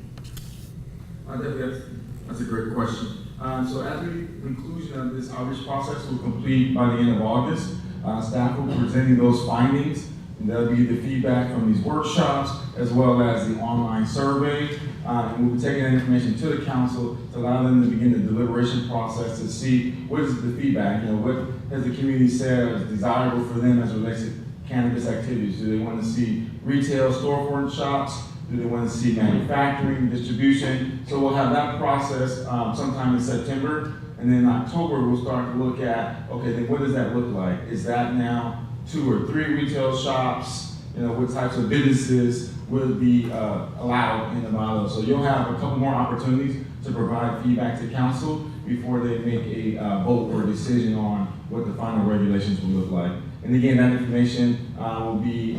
That's a great question. So at the conclusion of this outreach process, we'll complete by the end of August. Staff will be presenting those findings, and that'll be the feedback from these workshops, as well as the online survey. And we'll be taking that information to the council to allow them to begin the deliberation process to see what is the feedback, what has the community said is desirable for them as it relates to cannabis activities. Do they want to see retail storefront shops? Do they want to see manufacturing, distribution? So we'll have that process sometime in September. And then in October, we'll start to look at, okay, then what does that look like? Is that now 2 or 3 retail shops? What types of businesses will be allowed in Novato? So you'll have a couple more opportunities to provide feedback to council before they make a vote or decision on what the final regulations will look like. And again, that information will be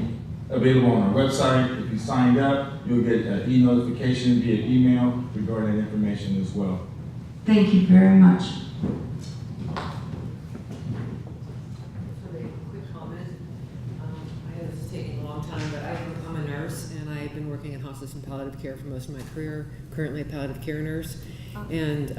available on our website. If you signed up, you'll get an e-notification via email regarding that information as well. Thank you very much. Quick comment. I know this is taking a long time, but I'm a nurse, and I've been working in hospice and palliative care for most of my career. Currently a palliative care nurse, and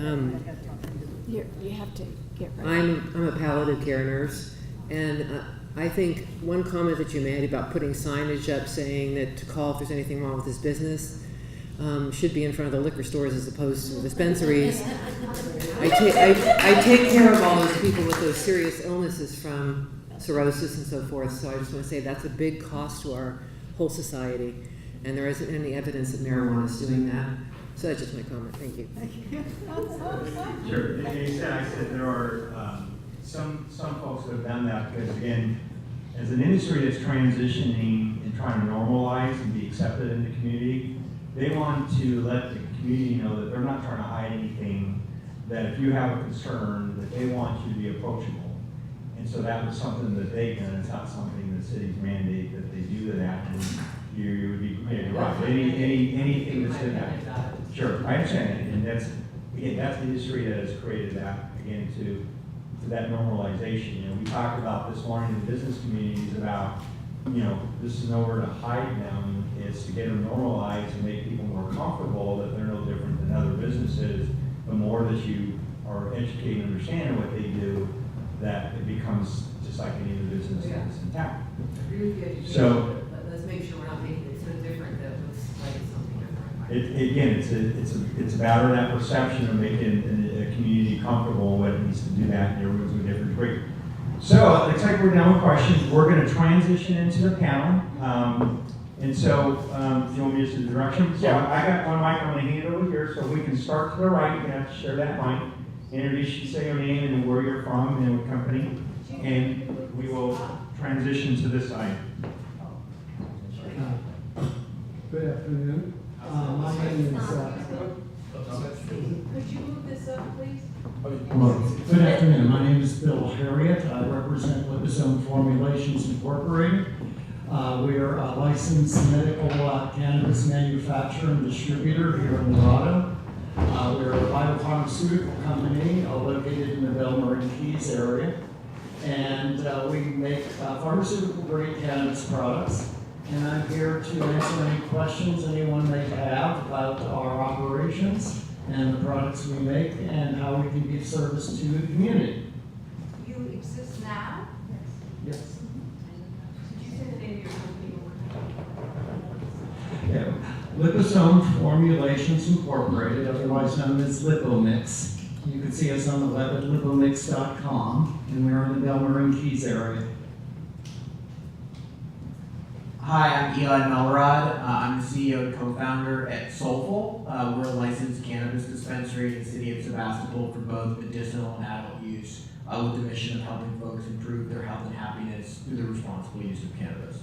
You have to get ready. I'm a palliative care nurse, and I think one comment that you made about putting signage up saying that to call if there's anything wrong with this business should be in front of the liquor stores as opposed to the dispensaries. I take care of all those people with those serious illnesses from cirrhosis and so forth, so I just want to say that's a big cost to our whole society, and there isn't any evidence that marijuana is doing that. So that's just my comment. Thank you. Sure. And I said there are some folks that have done that because, again, as an industry that's transitioning and trying to normalize and be accepted in the community, they want to let the community know that they're not trying to hide anything, that if you have a concern, that they want you to be approachable. And so that was something that they've done. It's not something the city's mandate that they do that. And you would be right. Anything that's in that. Sure, I understand it. And that's the industry that has created that, again, to that normalization. We talked about this morning in the business communities about, this is nowhere to hide now. It's to get them normalized and make people more comfortable that they're no different than other businesses. The more that you are educated and understand what they do, that it becomes just like any other business that's in town. I agree with you. So let's make sure we're not making it so different that it looks like something different. Again, it's about that perception of making a community comfortable when it needs to do that, and everyone's in a different degree. So, it looks like we're done with questions. We're going to transition into the panel. And so, do you want me to do the direction? So, I got one mic, I'm going to hand it over here, so we can start to the right. You have to share that mic. Introduce you, say your name and where you're from and what company. And we will transition to this side. Good afternoon. My name is. Could you move this up, please? Good afternoon. My name is Bill Harriet. I represent Lipizome Formulations Incorporated. We are a licensed medical cannabis manufacturer and distributor here in Novato. We're a biopharmaceutical company located in the Belmarin Keys area. And we make pharmaceutical grade cannabis products. And I'm here to answer any questions anyone may have about our operations and the products we make and how we can be of service to the community. You exist now? Yes. Could you say the name of your company one more time? Yeah. Lipizome Formulations Incorporated, otherwise known as Lipomix. You can see us on the web at lipomix.com, and we're in the Belmarin Keys area. Hi, I'm Eli Melrod. I'm the CEO and co-founder at Soulful. We're a licensed cannabis dispensary in the city of Sebastopol for both medicinal and adult use, with the mission of helping folks improve their health and happiness through the responsible use of cannabis.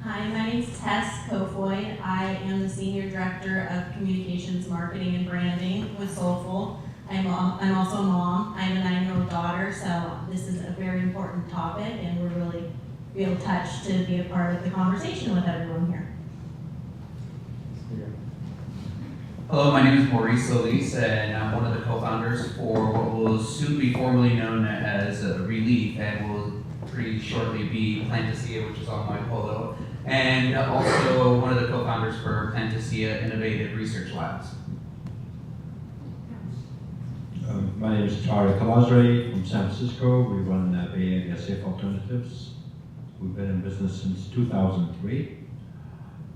Hi, my name is Tess Kofoid. I am the Senior Director of Communications, Marketing, and Branding with Soulful. I'm also a mom. I have a 9-year-old daughter, so this is a very important topic, and we're really feel touched to be a part of the conversation with everyone here. Hello, my name is Maurice Solis, and I'm one of the co-founders for what will soon be formally known as Relief, and will pretty shortly be Plantasia, which is on my polo, and also one of the co-founders for Plantasia Innovative Research Labs. My name is Tari Kalazre from San Francisco. We run Bay Area Safe Alternatives. We've been in business since 2003.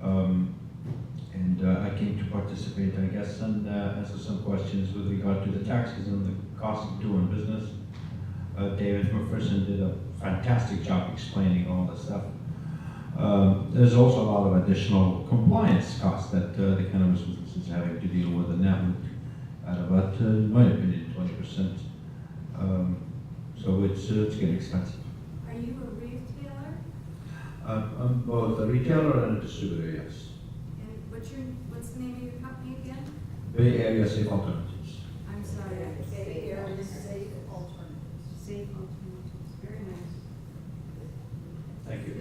I came to participate, I guess, and answer some questions with regard to the taxes and the cost of doing business. David McPherson did a fantastic job explaining all this stuff. There's also a lot of additional compliance costs that the cannabis business is having to deal with, and that would add about, in my opinion, 20%. So it's getting expensive. Are you a retailer? I'm both a retailer and a distributor, yes. And what's the name of your company again? Bay Area Safe Alternatives. I'm sorry. Bay Area Safe Alternatives. Safe Alternatives. Very nice. Thank you.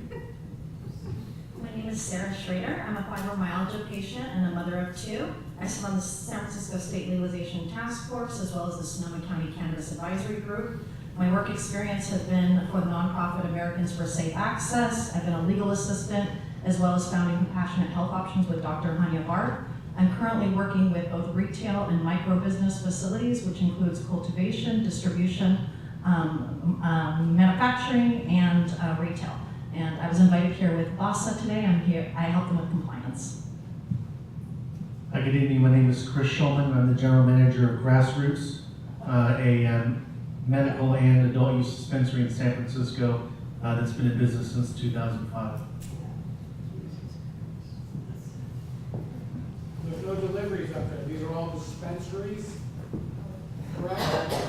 My name is Sarah Schrader. I'm a fibromyalgia patient and a mother of 2. I sit on the San Francisco State Legalization Task Force as well as the Sonoma County Cannabis Advisory Group. My work experience has been for the nonprofit Americans for Safe Access. I've been a legal assistant as well as founding Compassionate Health Options with Dr. Hania Bart. I'm currently working with both retail and micro business facilities, which includes cultivation, distribution, manufacturing, and retail. And I was invited here with BASA today. I'm here. I help them with compliance. Hi, good evening. My name is Chris Schulman. I'm the general manager of Grassroots, a medical and adult use dispensary in San Francisco that's been in business since 2005. There's no deliveries up there. These are all dispensaries, correct?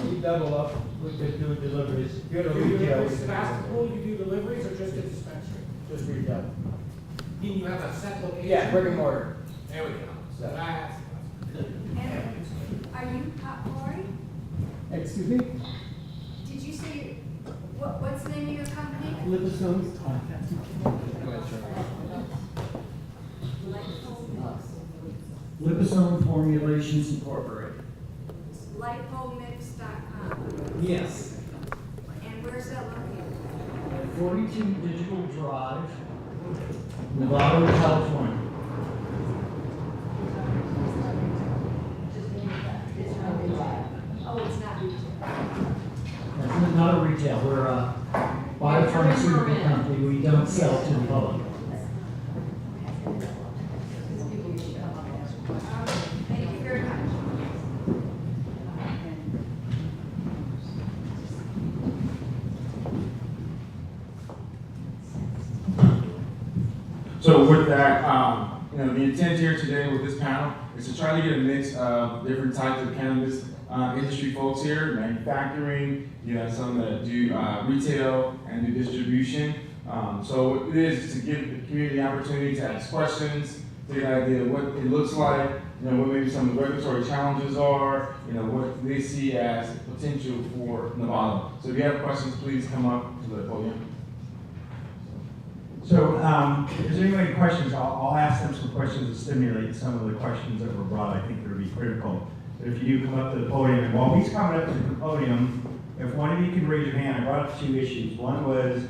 We double up. We could do deliveries. You do deliveries to Sebastopol, you do deliveries, or just a dispensary? Just retail. Meaning you have a set location? Yeah, brick and mortar. There we go. So I asked. And are you Corey? Excuse me? Did you say, what's the name of your company? Lipizome. Lipizome Formulations Incorporated. Lipomix.com. Yes. And where's that located? 42 Digital Drive, Novato, California. Oh, it's not retail. That's not a retail. We're a biopharmaceutical company. We don't sell to the public. So with that, you know, the intent here today with this panel is to try to get a mix of different types of cannabis industry folks here, manufacturing, you have some that do retail and do distribution. So it is to give the community the opportunity to ask questions, to get an idea of what it looks like, you know, what maybe some of the regulatory challenges are, you know, what they see as potential for Novato. So if you have questions, please come up to the podium. So, if there's any questions, I'll ask them some questions to stimulate some of the questions that were brought. I think that would be critical. But if you do come up to the podium, and while he's coming up to the podium, if one of you can raise your hand, I brought up 2 issues. One was,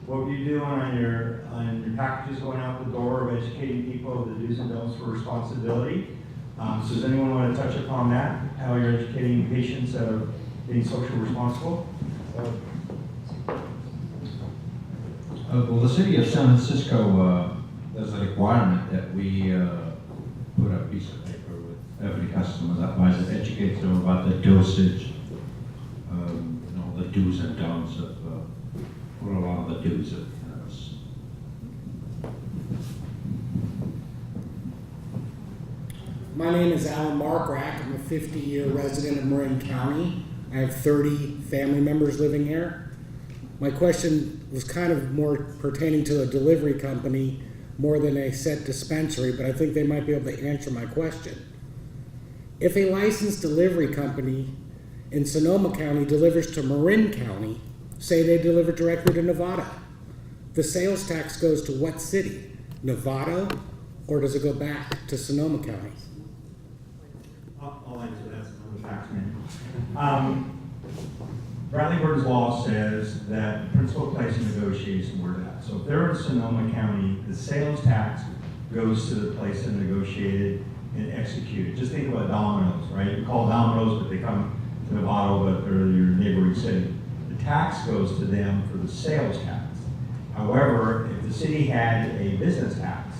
what were you doing on your packages going out the door of educating people of the do's and don'ts for responsibility? So does anyone want to touch upon that? How you're educating patients of being socially responsible? Well, the city of San Francisco, there's a requirement that we put a piece of paper with every customer that buys it, educates them about the dosage, you know, the do's and don'ts of, what a lot of the do's of cannabis. My name is Alan Markrack. I'm a 50-year resident of Marin County. I have 30 family members living here. My question was kind of more pertaining to a delivery company more than a set dispensary, but I think they might be able to answer my question. If a licensed delivery company in Sonoma County delivers to Marin County, say they deliver directly to Novato, the sales tax goes to what city? Novato, or does it go back to Sonoma County? I'll answer that. I'm the tax man. Bradley Bird's law says that the principal place of negotiation where that. So if they're in Sonoma County, the sales tax goes to the place of negotiated and executed. Just think about Domino's, right? You call Domino's, but they come to Novato, but they're your neighboring city. The tax goes to them for the sales tax. However, if the city had a business tax,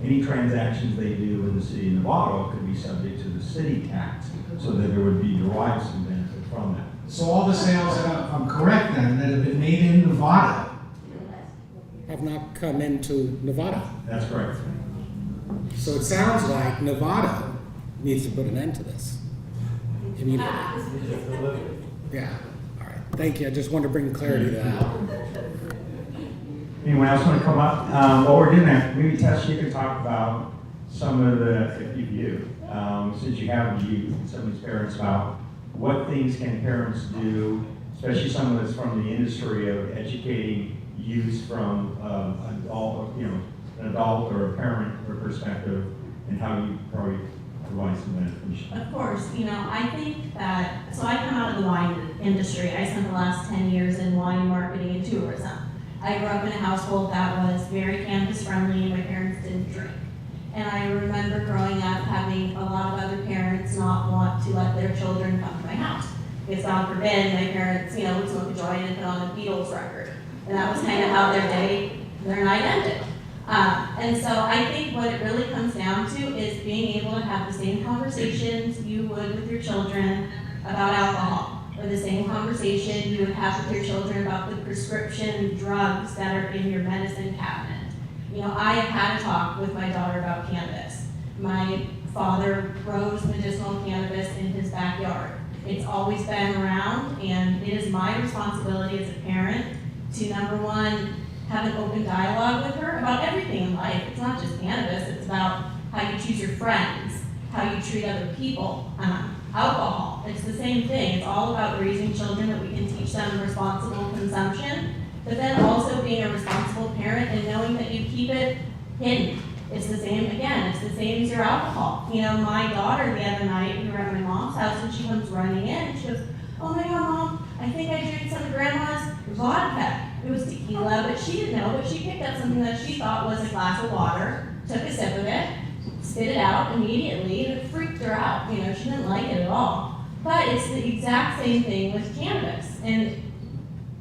any transactions they do in the city of Novato could be subject to the city tax, so that there would be derived some benefit from that. So all the sales, if I'm correct then, that have been made in Novato have not come into Novato. That's correct. So it sounds like Novato needs to put an end to this immediately. Yeah, all right. Thank you. I just wanted to bring clarity to that. Anyone else want to come up? While we're doing that, maybe Tess, you can talk about some of the, if you do, since you have youth, some of these parents about what things can parents do, especially someone that's from the industry of educating youth from an adult or a parent perspective, and how you probably provide some information. Of course, I think that, so I come out of the wine industry. I spent the last 10 years in wine marketing and tourism. I grew up in a household that was very cannabis friendly, and my parents didn't drink. And I remember growing up having a lot of other parents not want to let their children come to my house. Because God forbid, my parents, would smoke a joint and put on a Beatles record. And that was kind of how their night ended. And so I think what it really comes down to is being able to have the same conversations you would with your children about alcohol, or the same conversation you would have with your children about the prescription drugs that are in your medicine cabinet. I have had a talk with my daughter about cannabis. My father grows medicinal cannabis in his backyard. It's always been around, and it is my responsibility as a parent to, number one, have an open dialogue with her about everything in life. It's not just cannabis, it's about how you choose your friends, how you treat other people, alcohol. It's the same thing. It's all about raising children that we can teach them responsible consumption, but then also being a responsible parent and knowing that you keep it hidden. It's the same, again, it's the same as your alcohol. My daughter the other night, we were at my mom's house, and she comes running in, and she goes, "Oh my God, Mom, I think I drank some of Grandma's vodka." It was tequila, but she didn't know, but she picked up something that she thought was a glass of water, took a sip of it, spit it out immediately, and it freaked her out. She didn't like it at all. But it's the exact same thing with cannabis. And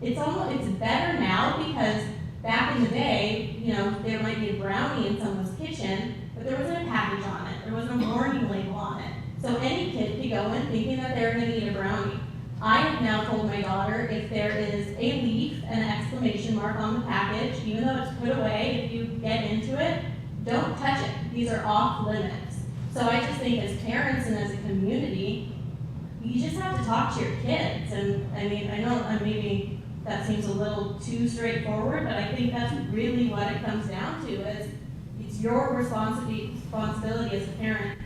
it's better now, because back in the day, there might be a brownie in someone's kitchen, but there wasn't a package on it. There wasn't a warning label on it. So any kid could go in thinking that they're going to eat a brownie. I have now told my daughter, if there is a leaf and an exclamation mark on the package, even though it's put away, if you get into it, don't touch it. These are off limits. So I just think as parents and as a community, you just have to talk to your kids. And I mean, I know maybe that seems a little too straightforward, but I think that's really what it comes down to is it's your responsibility as a parent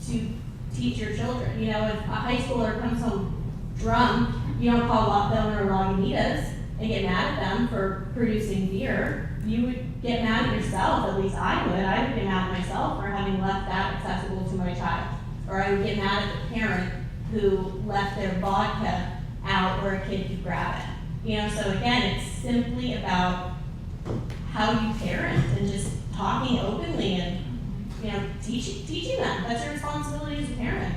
to teach your children. You know, if a high schooler comes home drunk, you don't call them or Lagunitas and get mad at them for producing beer. You would get mad at yourself, at least I would. I would get mad at myself for having left that accessible to my child. Or I would get mad at the parent who left their vodka out where a kid could grab it. You know, so again, it's simply about how you parent and just talking openly and, you know, teaching them. That's your responsibility as a parent.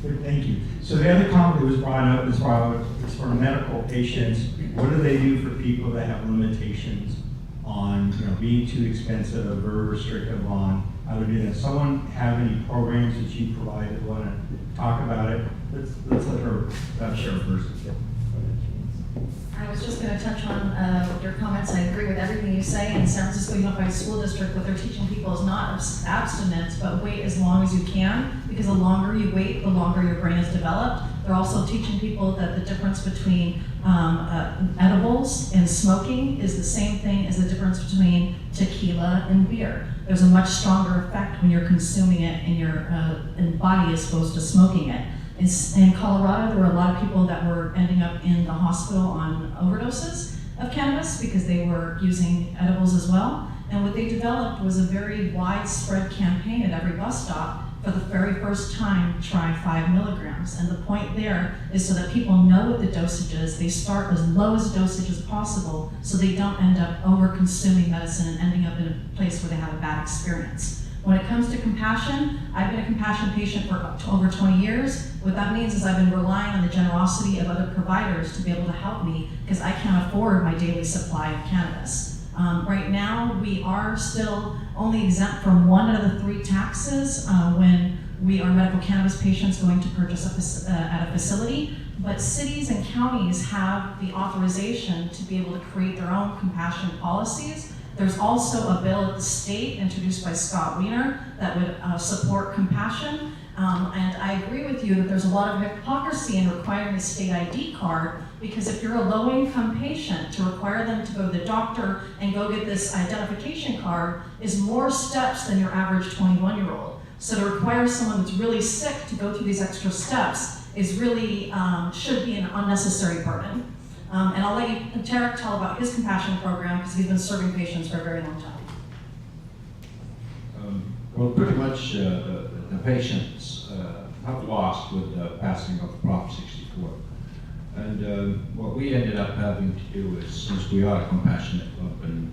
Good, thank you. So the other comment that was brought up is for medical patients. What do they do for people that have limitations on, you know, being too expensive or restrictive on how to do that? Someone have any programs that you provide that want to talk about it? Let's let her share first. I was just going to touch on your comments. I agree with everything you say. In San Francisco Unified School District, what they're teaching people is not abstinence, but wait as long as you can, because the longer you wait, the longer your brain is developed. They're also teaching people that the difference between edibles and smoking is the same thing as the difference between tequila and beer. There's a much stronger effect when you're consuming it and your body is exposed to smoking it. In Colorado, there were a lot of people that were ending up in the hospital on overdoses of cannabis because they were using edibles as well. And what they developed was a very widespread campaign at every bus stop. For the very first time, try 5 milligrams. And the point there is so that people know what the dosage is. They start as low as dosage as possible so they don't end up over-consuming medicine and ending up in a place where they have a bad experience. When it comes to compassion, I've been a compassion patient for over 20 years. What that means is I've been relying on the generosity of other providers to be able to help me because I can't afford my daily supply of cannabis. Right now, we are still only exempt from 1 out of the 3 taxes when we are medical cannabis patients going to purchase at a facility. But cities and counties have the authorization to be able to create their own compassion policies. There's also a bill at the state introduced by Scott Wiener that would support compassion. And I agree with you that there's a lot of hypocrisy in requiring a state ID card because if you're a low-income patient, to require them to go to the doctor and go get this identification card is more steps than your average 21-year-old. So to require someone that's really sick to go through these extra steps is really, should be an unnecessary burden. And I'll let Tarek tell about his compassion program because he's been serving patients for a very long time. Well, pretty much the patients have lost with the passing of Prop 64. And what we ended up having to do is, since we are a compassionate club and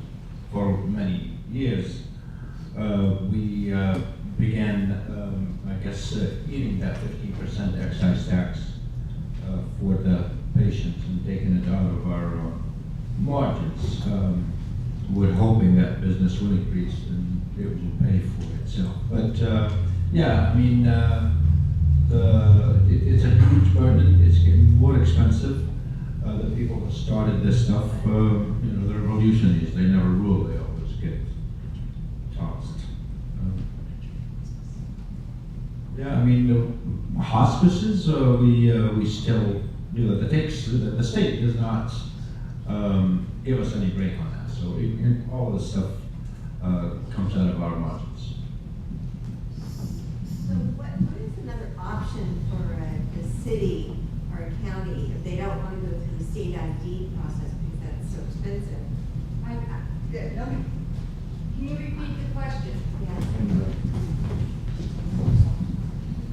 for many years, we began, I guess, eating that 15% excise tax for the patients and taking it out of our margins. We're hoping that business will increase and it will pay for itself. But yeah, I mean, it's a huge burden. It's getting more expensive. The people that started this stuff, you know, they're revolutionaries. They never rule. They always get tossed. Yeah, I mean, hospices, we still do that. The state does not give us any break on that. So all this stuff comes out of our margins. So what is another option for a city or a county if they don't want to go through the state ID process because that's so expensive? Can you repeat the question?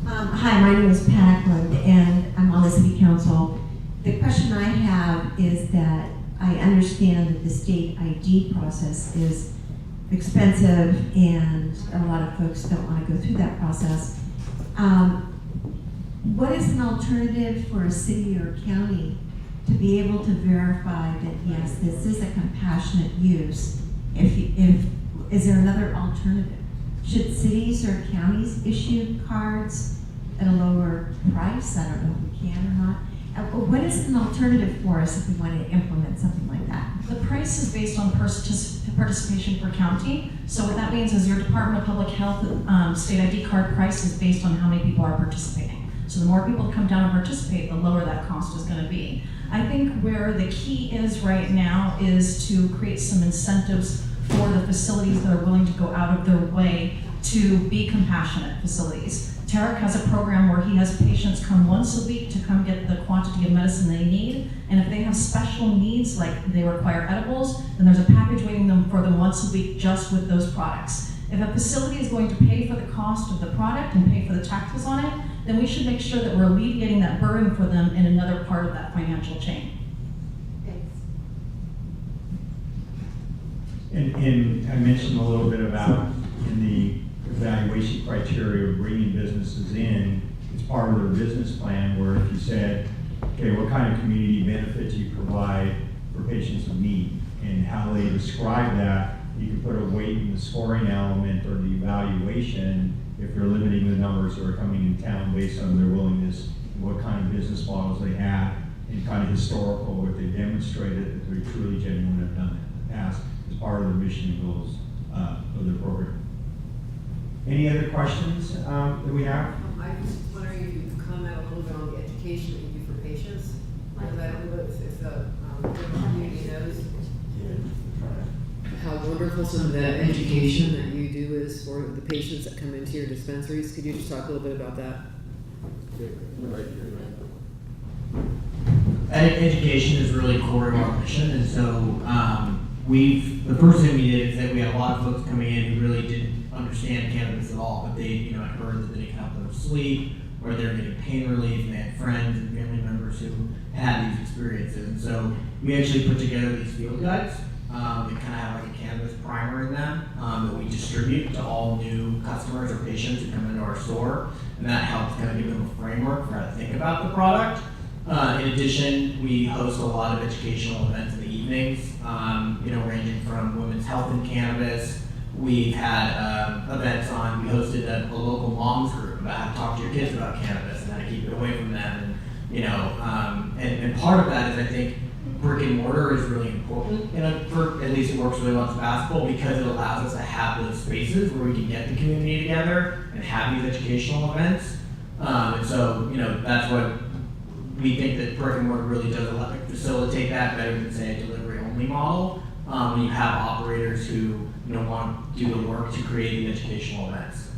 Hi, my name is Pat Ackland, and I'm on the city council. The question I have is that I understand that the state ID process is expensive and a lot of folks don't want to go through that process. What is an alternative for a city or county to be able to verify that, yes, this is a compassionate use? Is there another alternative? Should cities or counties issue cards at a lower price? I don't know if we can or not. what is an alternative for us if we want to implement something like that? The price is based on participation per county. So what that means is your Department of Public Health state ID card price is based on how many people are participating. So the more people come down and participate, the lower that cost is going to be. I think where the key is right now is to create some incentives for the facilities that are willing to go out of their way to be compassionate facilities. Tarek has a program where he has patients come once a week to come get the quantity of medicine they need, and if they have special needs, like they require edibles, then there's a package waiting for them once a week just with those products. If a facility is going to pay for the cost of the product and pay for the taxes on it, then we should make sure that we're alleviating that burden for them in another part of that financial chain. And I mentioned a little bit about in the evaluation criteria of bringing businesses in, it's part of their business plan where if you said, okay, what kind of community benefit do you provide for patients in need? And how they describe that, you can put a weight in the scoring element or the evaluation if you're limiting the numbers that are coming in town based on their willingness, and what kind of business models they have, and kind of historical, what they demonstrated that they're truly genuine and have done that in the past as part of the mission and goals of the program. Any other questions that we have? I was wondering if you could comment a little bit on the education that you do for patients. Because I don't know if the community knows how wonderful some of that education that you do is for the patients that come into your dispensaries. Could you just talk a little bit about that? Education is really core to our mission, and so the first thing we did is that we had a lot of folks coming in who really didn't understand cannabis at all, but they had heard that they could help them sleep, or they're getting pain relief, and they had friends and family members who had these experiences. And so we actually put together these field guides. They kind of have like a cannabis primer in them that we distribute to all new customers or patients who come into our store, and that helps kind of give them a framework for how to think about the product. In addition, we host a lot of educational events in the evenings, ranging from women's health and cannabis. We've had events on, we hosted a local moms group about how to talk to your kids about cannabis and how to keep it away from them. And part of that is, I think, brick and mortar is really important, for at least it works really well at Sebastopol because it allows us to have those spaces where we can get the community together and have these educational events. And so, that's what we think that brick and mortar really does facilitate that better than, say, a delivery-only model. When you have operators who want to do the work to create the educational events,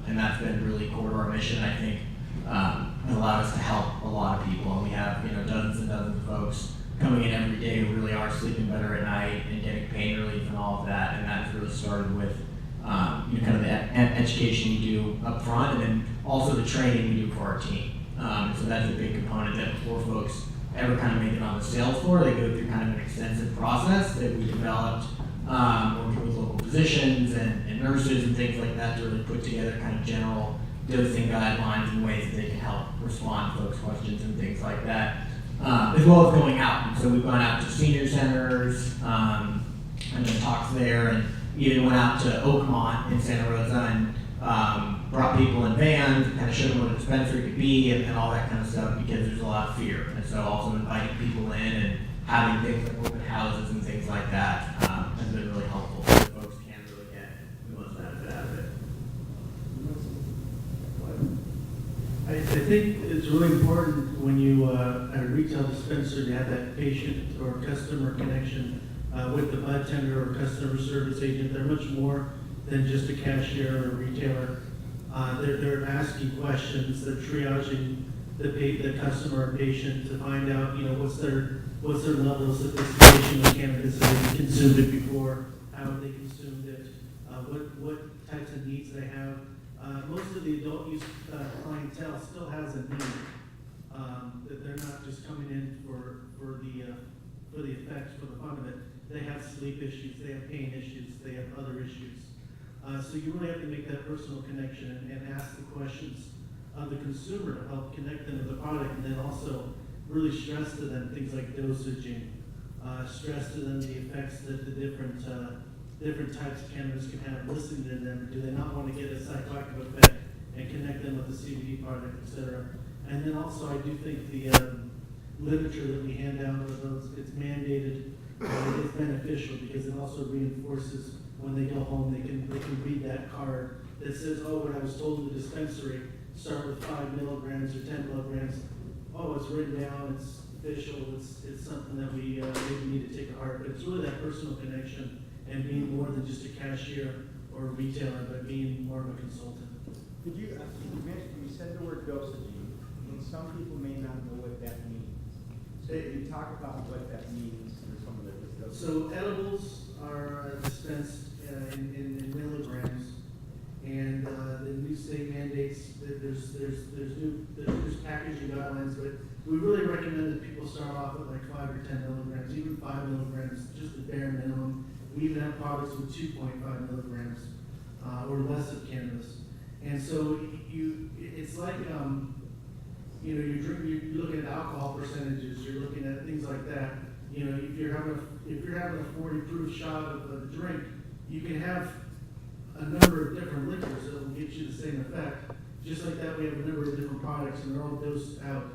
and that's been really core to our mission. I think it allowed us to help a lot of people, and we have dozens and dozens of folks coming in every day who really are sleeping better at night and getting pain relief and all of that. And that's really started with kind of the education we do up front, and then also the training we do for our team. So that's a big component that before folks ever kind of make it on the sales floor, they go through kind of an extensive process that we developed working with local physicians and nurses and things like that to really put together kind of general dosing guidelines and ways that they can help respond to folks' questions and things like that, as well as going out. And so we've gone out to senior centers and done talks there, and even went out to Oakmont in Santa Rosa and brought people in vans and kind of showed them what a dispensary could be and all that kind of stuff, because there's a lot of fear. And so also inviting people in and having things like open houses and things like that has been really helpful so that folks can really get the most benefit out of it. I think it's really important when you at a retail dispenser to have that patient or customer connection with the bud tender or customer service agent. They're much more than just a cashier or a retailer. They're asking questions. They're triaging the customer or patient to find out, what's their level of sophistication with cannabis. Have they consumed it before? How have they consumed it? What types of needs they have. Most of the adult use clientele still has a need. That they're not just coming in for the effects, for the fun of it. They have sleep issues, they have pain issues, they have other issues. So you really have to make that personal connection and ask the questions of the consumer to help connect them to the product, and then also really stress to them things like dosaging, stress to them the effects that the different types of cannabis can have listed in them. Do they not want to get a psychoactive effect, and connect them with the CBD product, etc. And then also I do think literature that we hand out, it's mandated, it's beneficial because it also reinforces when they go home, they can read that card that says, oh, what I was told in the dispensary, start with 5 milligrams or 10 milligrams. Oh, it's written down, it's official, it's something that we maybe need to take to heart, but it's really that personal connection and being more than just a cashier or a retailer, but being more of a consultant. Could you said the word dosaging, and some people may not know what that means. So you talk about what that means for some of the dosaging. So edibles are dispensed in milligrams, and the new state mandates that there's packaging guidelines, but we really recommend that people start off with like 5 or 10 milligrams, even 5 milligrams, just the bare minimum. We even have products with 2.5 milligrams or less of cannabis. And so it's like, you're looking at alcohol percentages, you're looking at things like that. You know, if you're having a 40 proof shot of a drink, you can have a number of different liquors that will get you the same effect. Just like that, we have a number of different products and they're all dosed out.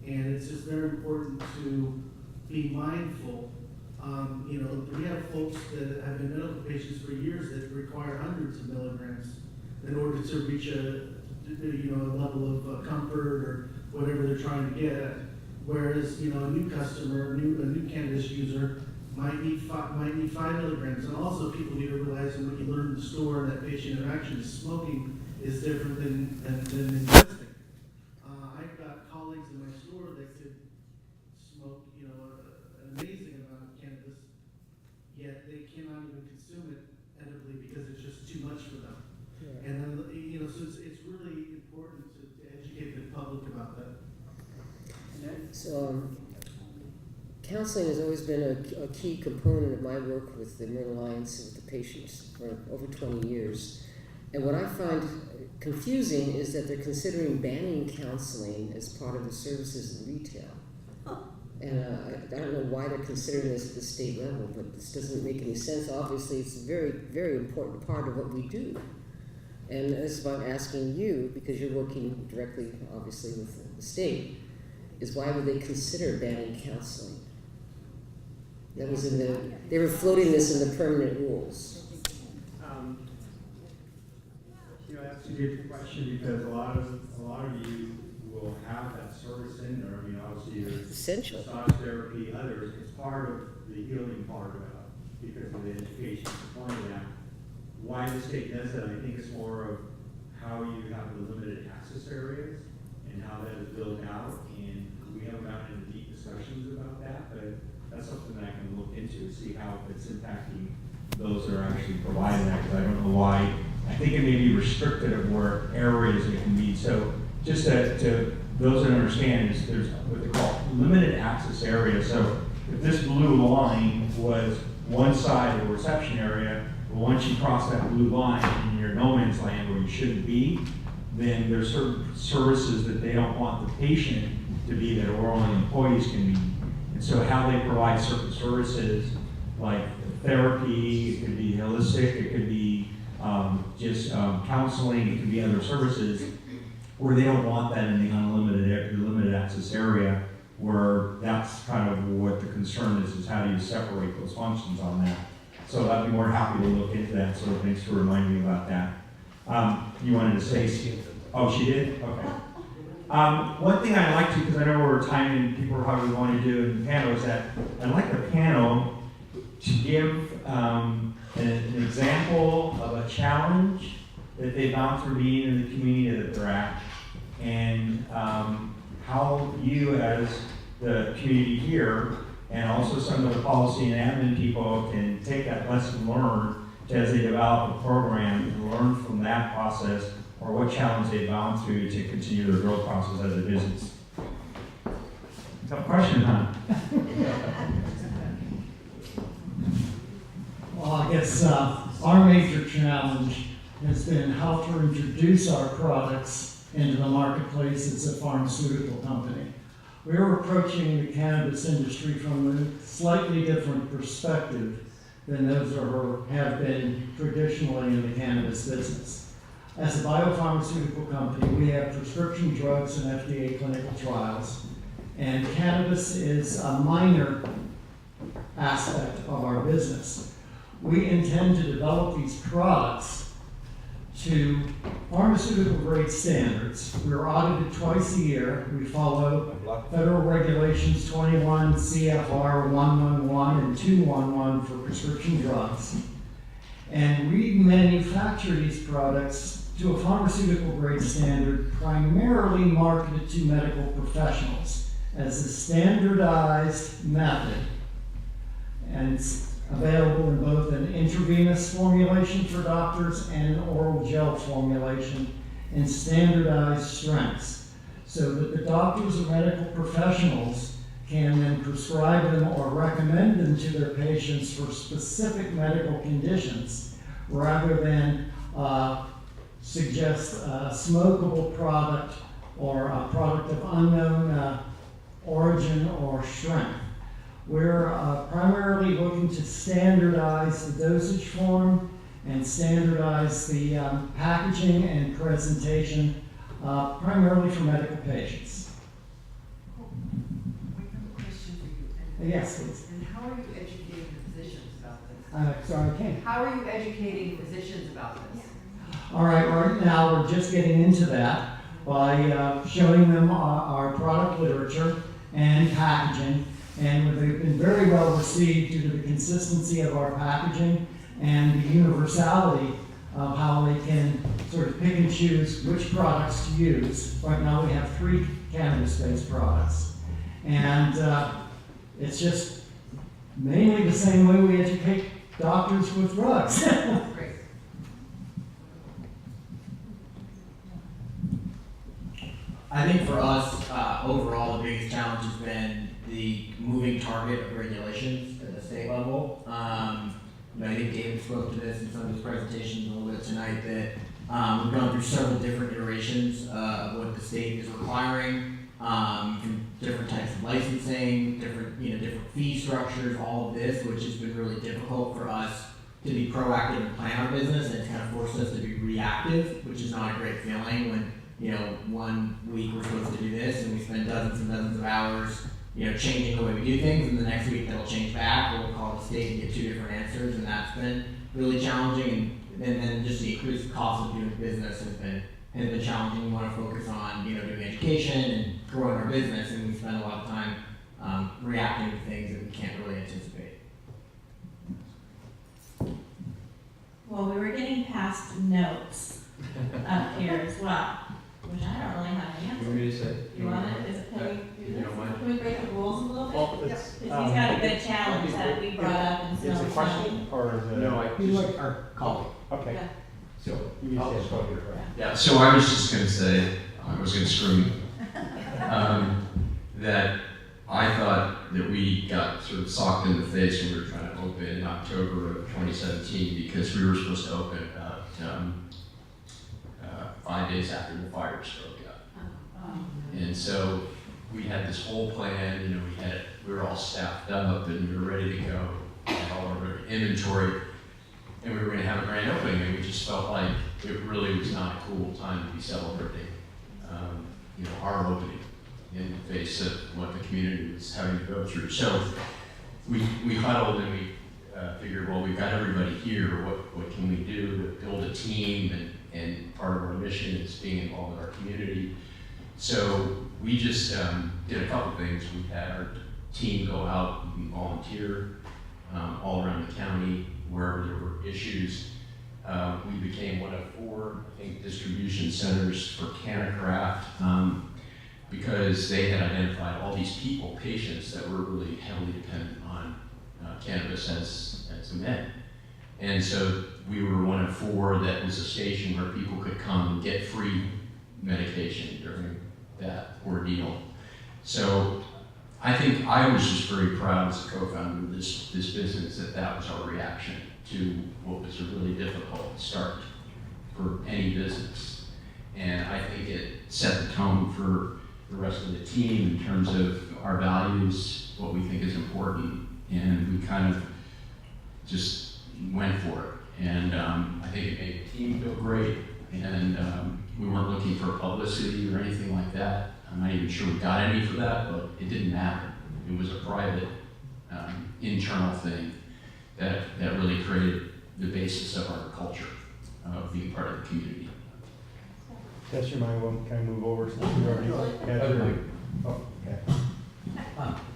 And it's just very important to be mindful. We have folks that have been medical patients for years that require hundreds of milligrams in order to reach a level of comfort or whatever they're trying to get at. Whereas, a new customer, a new cannabis user might need 5 milligrams. And also people need to realize that when you learn in the store that patient interaction, smoking is different than ingesting. I've got colleagues in my store that could smoke, an amazing amount of cannabis, yet they cannot even consume it edibly because it's just too much for them. Yeah. And then, so it's really important to educate the public about that. So, counseling has always been a key component of my work with the Marin Alliance with the patients for over 20 years. And what I find confusing is that they're considering banning counseling as part of the services in retail. And I don't know why they're considering this at the state level, but this doesn't make any sense. Obviously, it's a very, very important part of what we do. And this is why I'm asking you, because you're working directly, obviously, with the state, is why would they consider banning counseling? That was they were floating this in the permanent rules. That's a good question because a lot of you will have that service in there. Obviously there's essential massage therapy, others. It's part of the healing part of it because of the education component of that. Why the state does that, I think it's more of how you have the limited access areas and how that is built out. And we haven't gotten into deep discussions about that, but that's something that I can look into to see how it's impacting those that are actually providing that, because I don't know why. I think it may be restricted of where areas it can be. So just to those that understand, there's what they call limited access area. So if this blue line was one side of the reception area, well, once you cross that blue line and you're no man's land where you shouldn't be, then there's certain services that they don't want the patient to be there, or only employees can be. And so how they provide certain services like therapy, it could be holistic, it could be just counseling, it could be other services, where they don't want that in the limited access area, where that's kind of what the concern is how do you separate those functions on that. So I'd be more happy to look into that, so thanks for reminding me about that. You wanted to say, oh, she did? Okay. One thing I like to, because I know we're timing people probably want to do in the panel, is that I'd like the panel to give an example of a challenge that they've gone through being in the community that they're at, and how you as the community here, and also some of the policy and admin people can take that lesson learned as they develop a program and learn from that process, or what challenge they've gone through to continue their growth process as a business. Tough question, huh? Well, I guess our major challenge has been how to introduce our products into the marketplace as a pharmaceutical company. We're approaching the cannabis industry from a slightly different perspective than those who have been traditionally in the cannabis business. As a biopharmaceutical company, we have prescription drugs and FDA clinical trials, And cannabis is a minor aspect of our business. We intend to develop these products to pharmaceutical grade standards. We're audited twice a year. We follow federal regulations 21 CFR 111 and 211 for prescription drugs. And we manufacture these products to a pharmaceutical grade standard primarily marketed to medical professionals as a standardized method. And it's available in both an intravenous formulation for doctors and an oral gel formulation in standardized strengths, so that the doctors or medical professionals can then prescribe them or recommend them to their patients for specific medical conditions, rather than suggest a smokable product or a product of unknown origin or strength. We're primarily looking to standardize the dosage form and standardize the packaging and presentation, primarily for medical patients. We have a question for you. Yes, please. And how are you educating the physicians about this? Sorry, I can't. How are you educating physicians about this? All right now we're just getting into that by showing them our product literature and packaging. And they've been very well received due to the consistency of our packaging and the universality of how they can sort of pick and choose which products to use. Right now we have 3 cannabis-based products. And it's just mainly the same way we educate doctors with drugs. Great. I think for us, overall, the biggest challenge has been the moving target of regulations at the state level. I think David spoke to this in some of his presentations a little bit tonight, that we've gone through several different iterations of what the state is requiring, from different types of licensing, different fee structures, all of this, which has been really difficult for us to be proactive and plan our business, and it's kind of forced us to be reactive, which is not a great feeling when, 1 week we're supposed to do this and we spend dozens and dozens of hours changing the way we do things, and the next week that'll change back, or we'll call the state and get 2 different answers, and that's been really challenging. And then just the increased cost of doing business has been challenging. We want to focus on doing education and growing our business, and we spend a lot of time reacting to things that we can't really anticipate. Well, we were getting past notes up here as well, which I don't really have an answer. You want me to say? You want it? Is it, can we do You this? don't mind? Can we break the rules a little bit? Well, Because he's got a good challenge that we brought up in Is Sonoma it a question or is it? No, He's like our colleague. Okay. Yeah. So, I'll just go here. yeah, so I was just gonna say, I was gonna scream, that I thought that we got sort of socked in the face when we were trying to open in October of 2017, because we were supposed to open about 5 days after the fires broke out. And so we had this whole plan, we were all staffed up and we were ready to go, we had all our inventory, and we were gonna have a grand opening, and we just felt like it really was not a cool time to be celebrating, our opening in the face of what the community was having to go through. So we huddled and we figured, well, we've got everybody here, what can we do to build a team, and part of our mission is being involved in our community. So we just did a couple things. We had our team go out and volunteer all around the county wherever there were issues. We became one of 4, I think, distribution centers for CannaCraft, because they had identified all these patients that were really heavily dependent on cannabis as a med. And so we were one of 4 that was a station where people could come and get free medication during that ordeal. So I think I was just very proud as a co-founder of this business that was our reaction to what was a really difficult start for any business. And I think it set the tone for the rest of the team in terms of our values, what we think is important, and we kind of just went for it. And I think it made the team feel great, and we weren't looking for publicity or anything like that. I'm not even sure we got any for that, but it didn't matter. It was a private, internal thing that really created the basis of our culture of being part of the community. Yes, your mind won't kind of move over since you already had your. Oh, okay.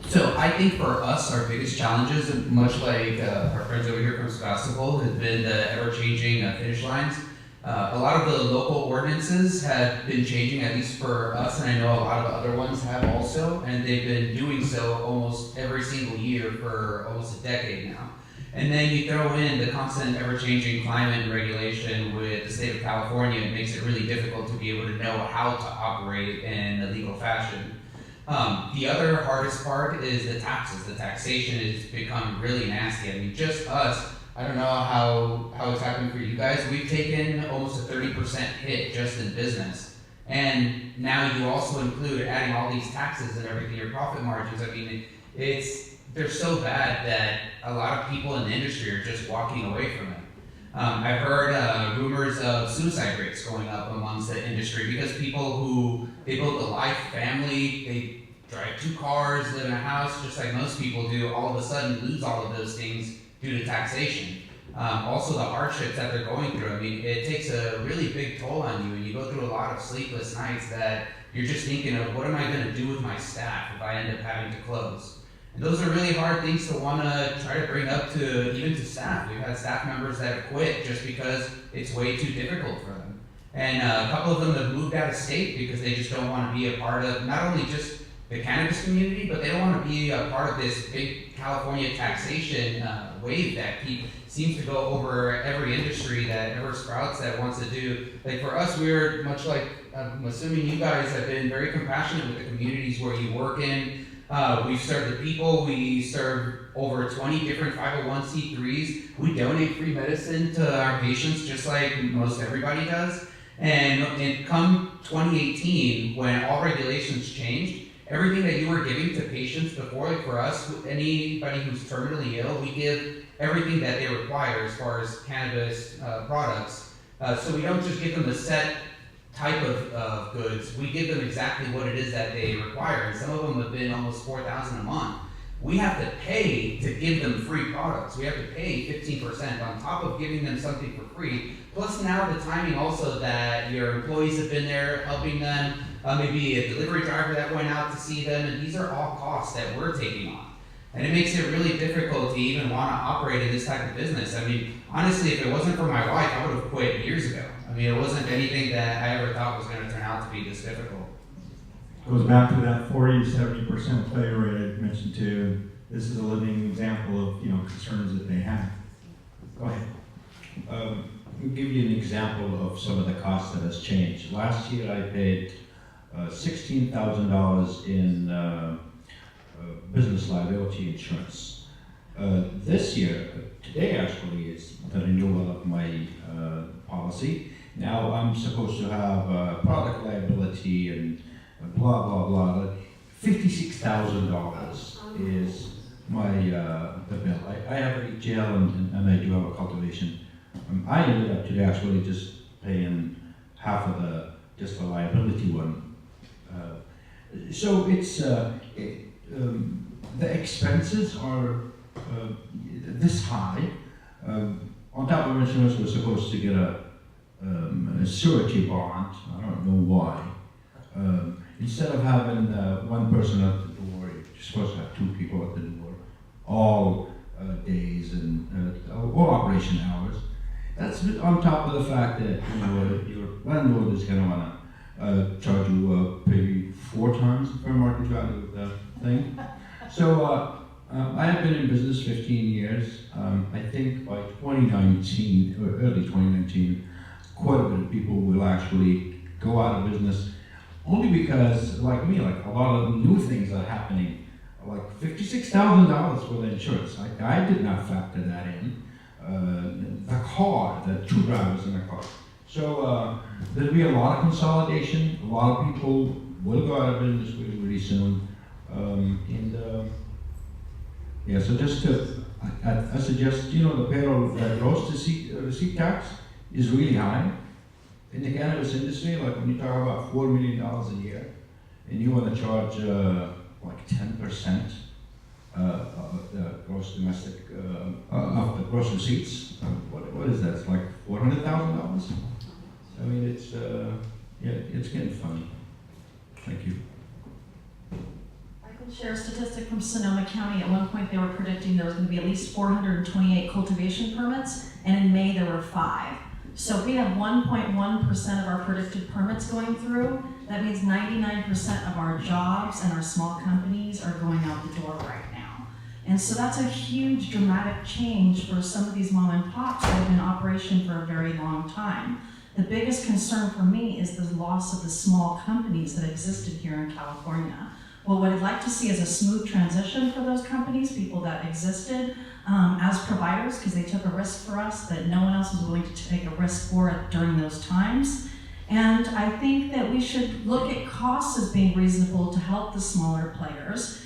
So I think for us, our biggest challenges, much like our friends over here from Sebastopol, has been the ever-changing finish lines. A lot of the local ordinances have been changing, at least for us, and I know a lot of other ones have also, and they've been doing so almost every single year for almost a decade now. And then you throw in the constant ever-changing climate and regulation with the state of California, it makes it really difficult to be able to know how to operate in a legal fashion. The other hardest part is the taxes. The taxation has become really nasty. I mean, just us, I don't know how it's happened for you guys. We've taken almost a 30% hit just in business. And now you also include adding all these taxes and everything, your profit margins. I mean, they're so bad that a lot of people in the industry are just walking away from it. I've heard rumors of suicide rates going up amongst the industry because people who, they build a life, family, they drive 2 cars, live in a house, just like most people do, all of a sudden lose all of those things due to taxation. Also the hardships that they're going through. I mean, it takes a really big toll on you, and you go through a lot of sleepless nights that you're just thinking of, what am I gonna do with my staff if I end up having to close? And those are really hard things to want to try to bring up to even to staff. We've had staff members that have quit just because it's way too difficult for them. And a couple of them have moved out of state because they just don't want to be a part of not only just the cannabis community, but they don't want to be a part of this big California taxation wave that seems to go over every industry that ever sprouts that wants to do. Like for us, we're much like, I'm assuming you guys have been very compassionate with the communities where you work in. We've served the people, we serve over 20 different 501c3s. We donate free medicine to our patients just like most everybody does. And come 2018, when all regulations changed, everything that you were giving to patients before, like for us, anybody who's terminally ill, we give everything that they require as far as cannabis products. So we don't just give them a set type of goods, we give them exactly what it is that they require. And some of them have been almost $4,000 a month. We have to pay to give them free products. We have to pay 15% on top of giving them something for free. Plus now the timing also that your employees have been there helping them, maybe a delivery driver that went out to see them, and these are all costs that we're taking on. And it makes it really difficult to even want to operate in this type of business. I mean, honestly, if it wasn't for my wife, I would have quit years ago. I mean, it wasn't anything that I ever thought was going to turn out to be this difficult. Goes back to that 40 to 70% failure rate I mentioned too. This is a living example of concerns that they have. Go ahead. I'll give you an example of some of the costs that has changed. Last year I paid $16,000 in business liability insurance. This year, today actually, is the renewal of my policy. Now I'm supposed to have product liability and blah, blah, blah. $56,000 is my the bill. I have a retail and I do have a cultivation. I ended up today actually just paying half of just the liability one. So it's the expenses are this high. On top of insurance, we're supposed to get a surety bond. I don't know why. Instead of having one person at the door, you're supposed to have 2 people at the door, all days and all operation hours. That's on top of the fact that your landlord is going to want to charge you maybe 4 times the fair market value of the thing. So I have been in business 15 years. I think by 2019, or early 2019, quite a bit of people will actually go out of business only because, like me, like a lot of new things are happening. Like $56,000 for the insurance. I did not factor that in. The car, the 2 drivers in the car. So there'll be a lot of consolidation. A lot of people will go out of business really soon. Yeah, so just to, I suggest, the payroll gross receipt tax is really high. in the cannabis industry, like when you talk about $4 million a year, and you want to charge like 10% of the gross domestic, of the gross receipts, what is that? It's like $400,000? I mean, it's, yeah, it's getting funny. Thank you. I could share a statistic from Sonoma County. At one point, they were predicting there was going to be at least 428 cultivation permits, and in May there were 5. So if we have 1.1% of our predicted permits going through, that means 99% of our jobs and our small companies are going out the door right now. And so that's a huge dramatic change for some of these mom and pops that have been in operation for a very long time. The biggest concern for me is the loss of the small companies that existed here in California. Well, what I'd like to see is a smooth transition for those companies, people that existed as providers, because they took a risk for us that no one else was willing to take a risk for it during those times. And I think that we should look at costs as being reasonable to help the smaller players.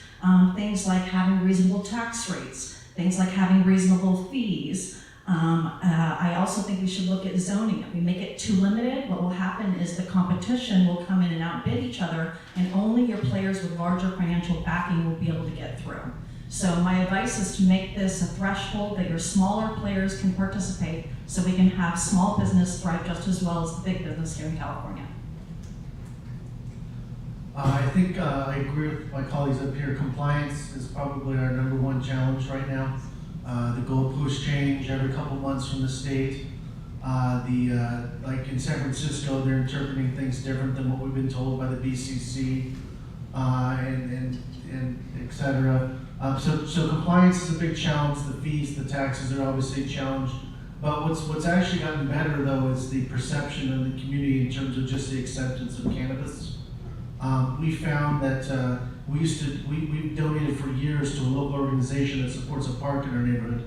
Things like having reasonable tax rates, things like having reasonable fees. I also think we should look at zoning. If we make it too limited, what will happen is the competition will come in and outbid each other, and only your players with larger financial backing will be able to get through. So my advice is to make this a threshold that your smaller players can participate, so we can have small business thrive just as well as big business here in California. I think I agree with my colleagues up here. Compliance is probably our #1 challenge right now. The goalposts change every couple months from the state. Like in San Francisco, they're interpreting things different than what we've been told by the BCC, and et cetera. So compliance is a big challenge. The fees, the taxes are obviously a challenge. But what's actually gotten better though is the perception in the community in terms of just the acceptance of cannabis. We found that we've donated for years to a local organization that supports a park in our neighborhood.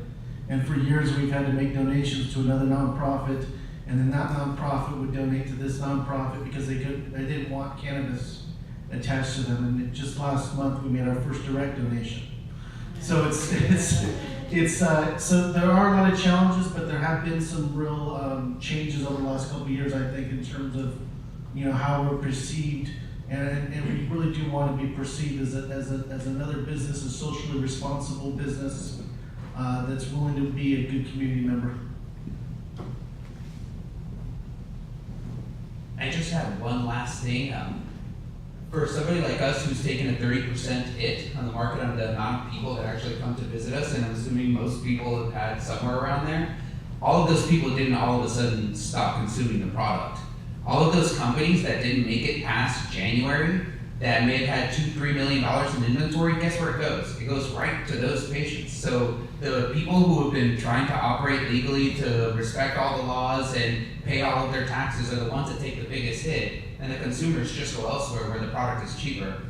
And for years we've had to make donations to another nonprofit, and then that nonprofit would donate to this nonprofit because they didn't want cannabis attached to them. And just last month we made our first direct donation. So so there are a lot of challenges, but there have been some real changes over the last couple of years, I think, in terms of how we're perceived. And we really do want to be perceived as another business, a socially responsible business that's willing to be a good community member. I just have one last thing. For somebody like us who's taken a 30% hit on the market on the amount of people that actually come to visit us, and I'm assuming most people have had somewhere around there, all of those people didn't all of a sudden stop consuming the product. All of those companies that didn't make it past January, that may have had $2-3 million in inventory, guess where it goes? It goes right to those patients. So the people who have been trying to operate legally to respect all the laws and pay all of their taxes are the ones that take the biggest hit, and the consumers just go elsewhere where the product is cheaper.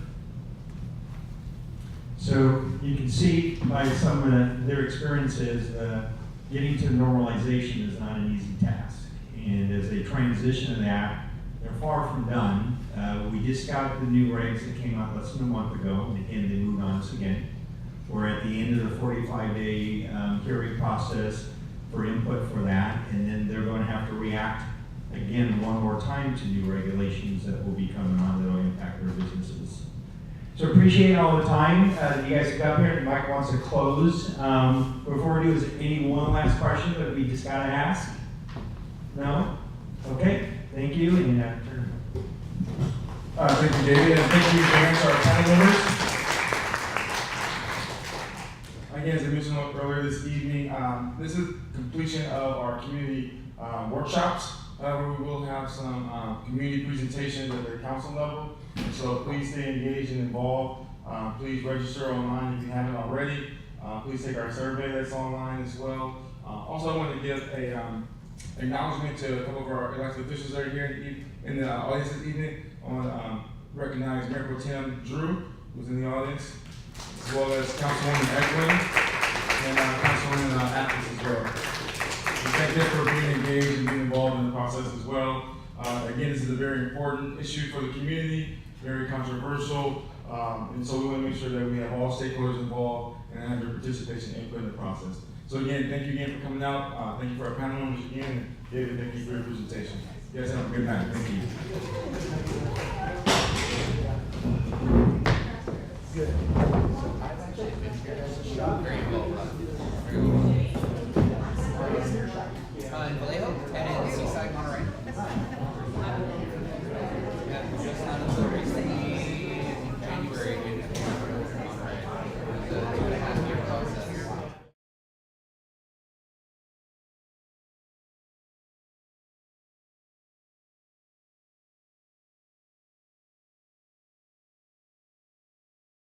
So you can see by some of their experiences, getting to normalization is not an easy task. And as they transition to that, they're far from done. We just got the new regs that came out less than a month ago, and again, they moved on us again. We're at the end of the 45-day hearing process for input for that, and then they're going to have to react again one more time to new regulations that will be coming on that will impact their businesses. So appreciate all the time that you guys have got here, and Mike wants to close. Before we do, is there any one last question that we just got to ask? No? Okay, thank you. And thank you, David, and thank you again to our panel members. Again, as I mentioned earlier this evening, this is completion of our community workshops, where we will have some community presentations at the council level. So please stay engaged and involved. Please register online if you haven't already. Please take our survey that's online as well. Also, I want to give a acknowledgement to a couple of our elected officials that are here in the audience this evening. I want to recognize Mayor Pro Tem Drew, who's in the audience, as well as Councilwoman Eklund and Councilwoman Atkins as well. We thank them for being engaged and being involved in the process as well. Again, this is a very important issue for the community, very controversial, and so we want to make sure that we have all stakeholders involved and have their participation and input in the process. So again, thank you again for coming out. Thank you for our panel members again. David, thank you for your presentation. You guys have a good night. Thank you.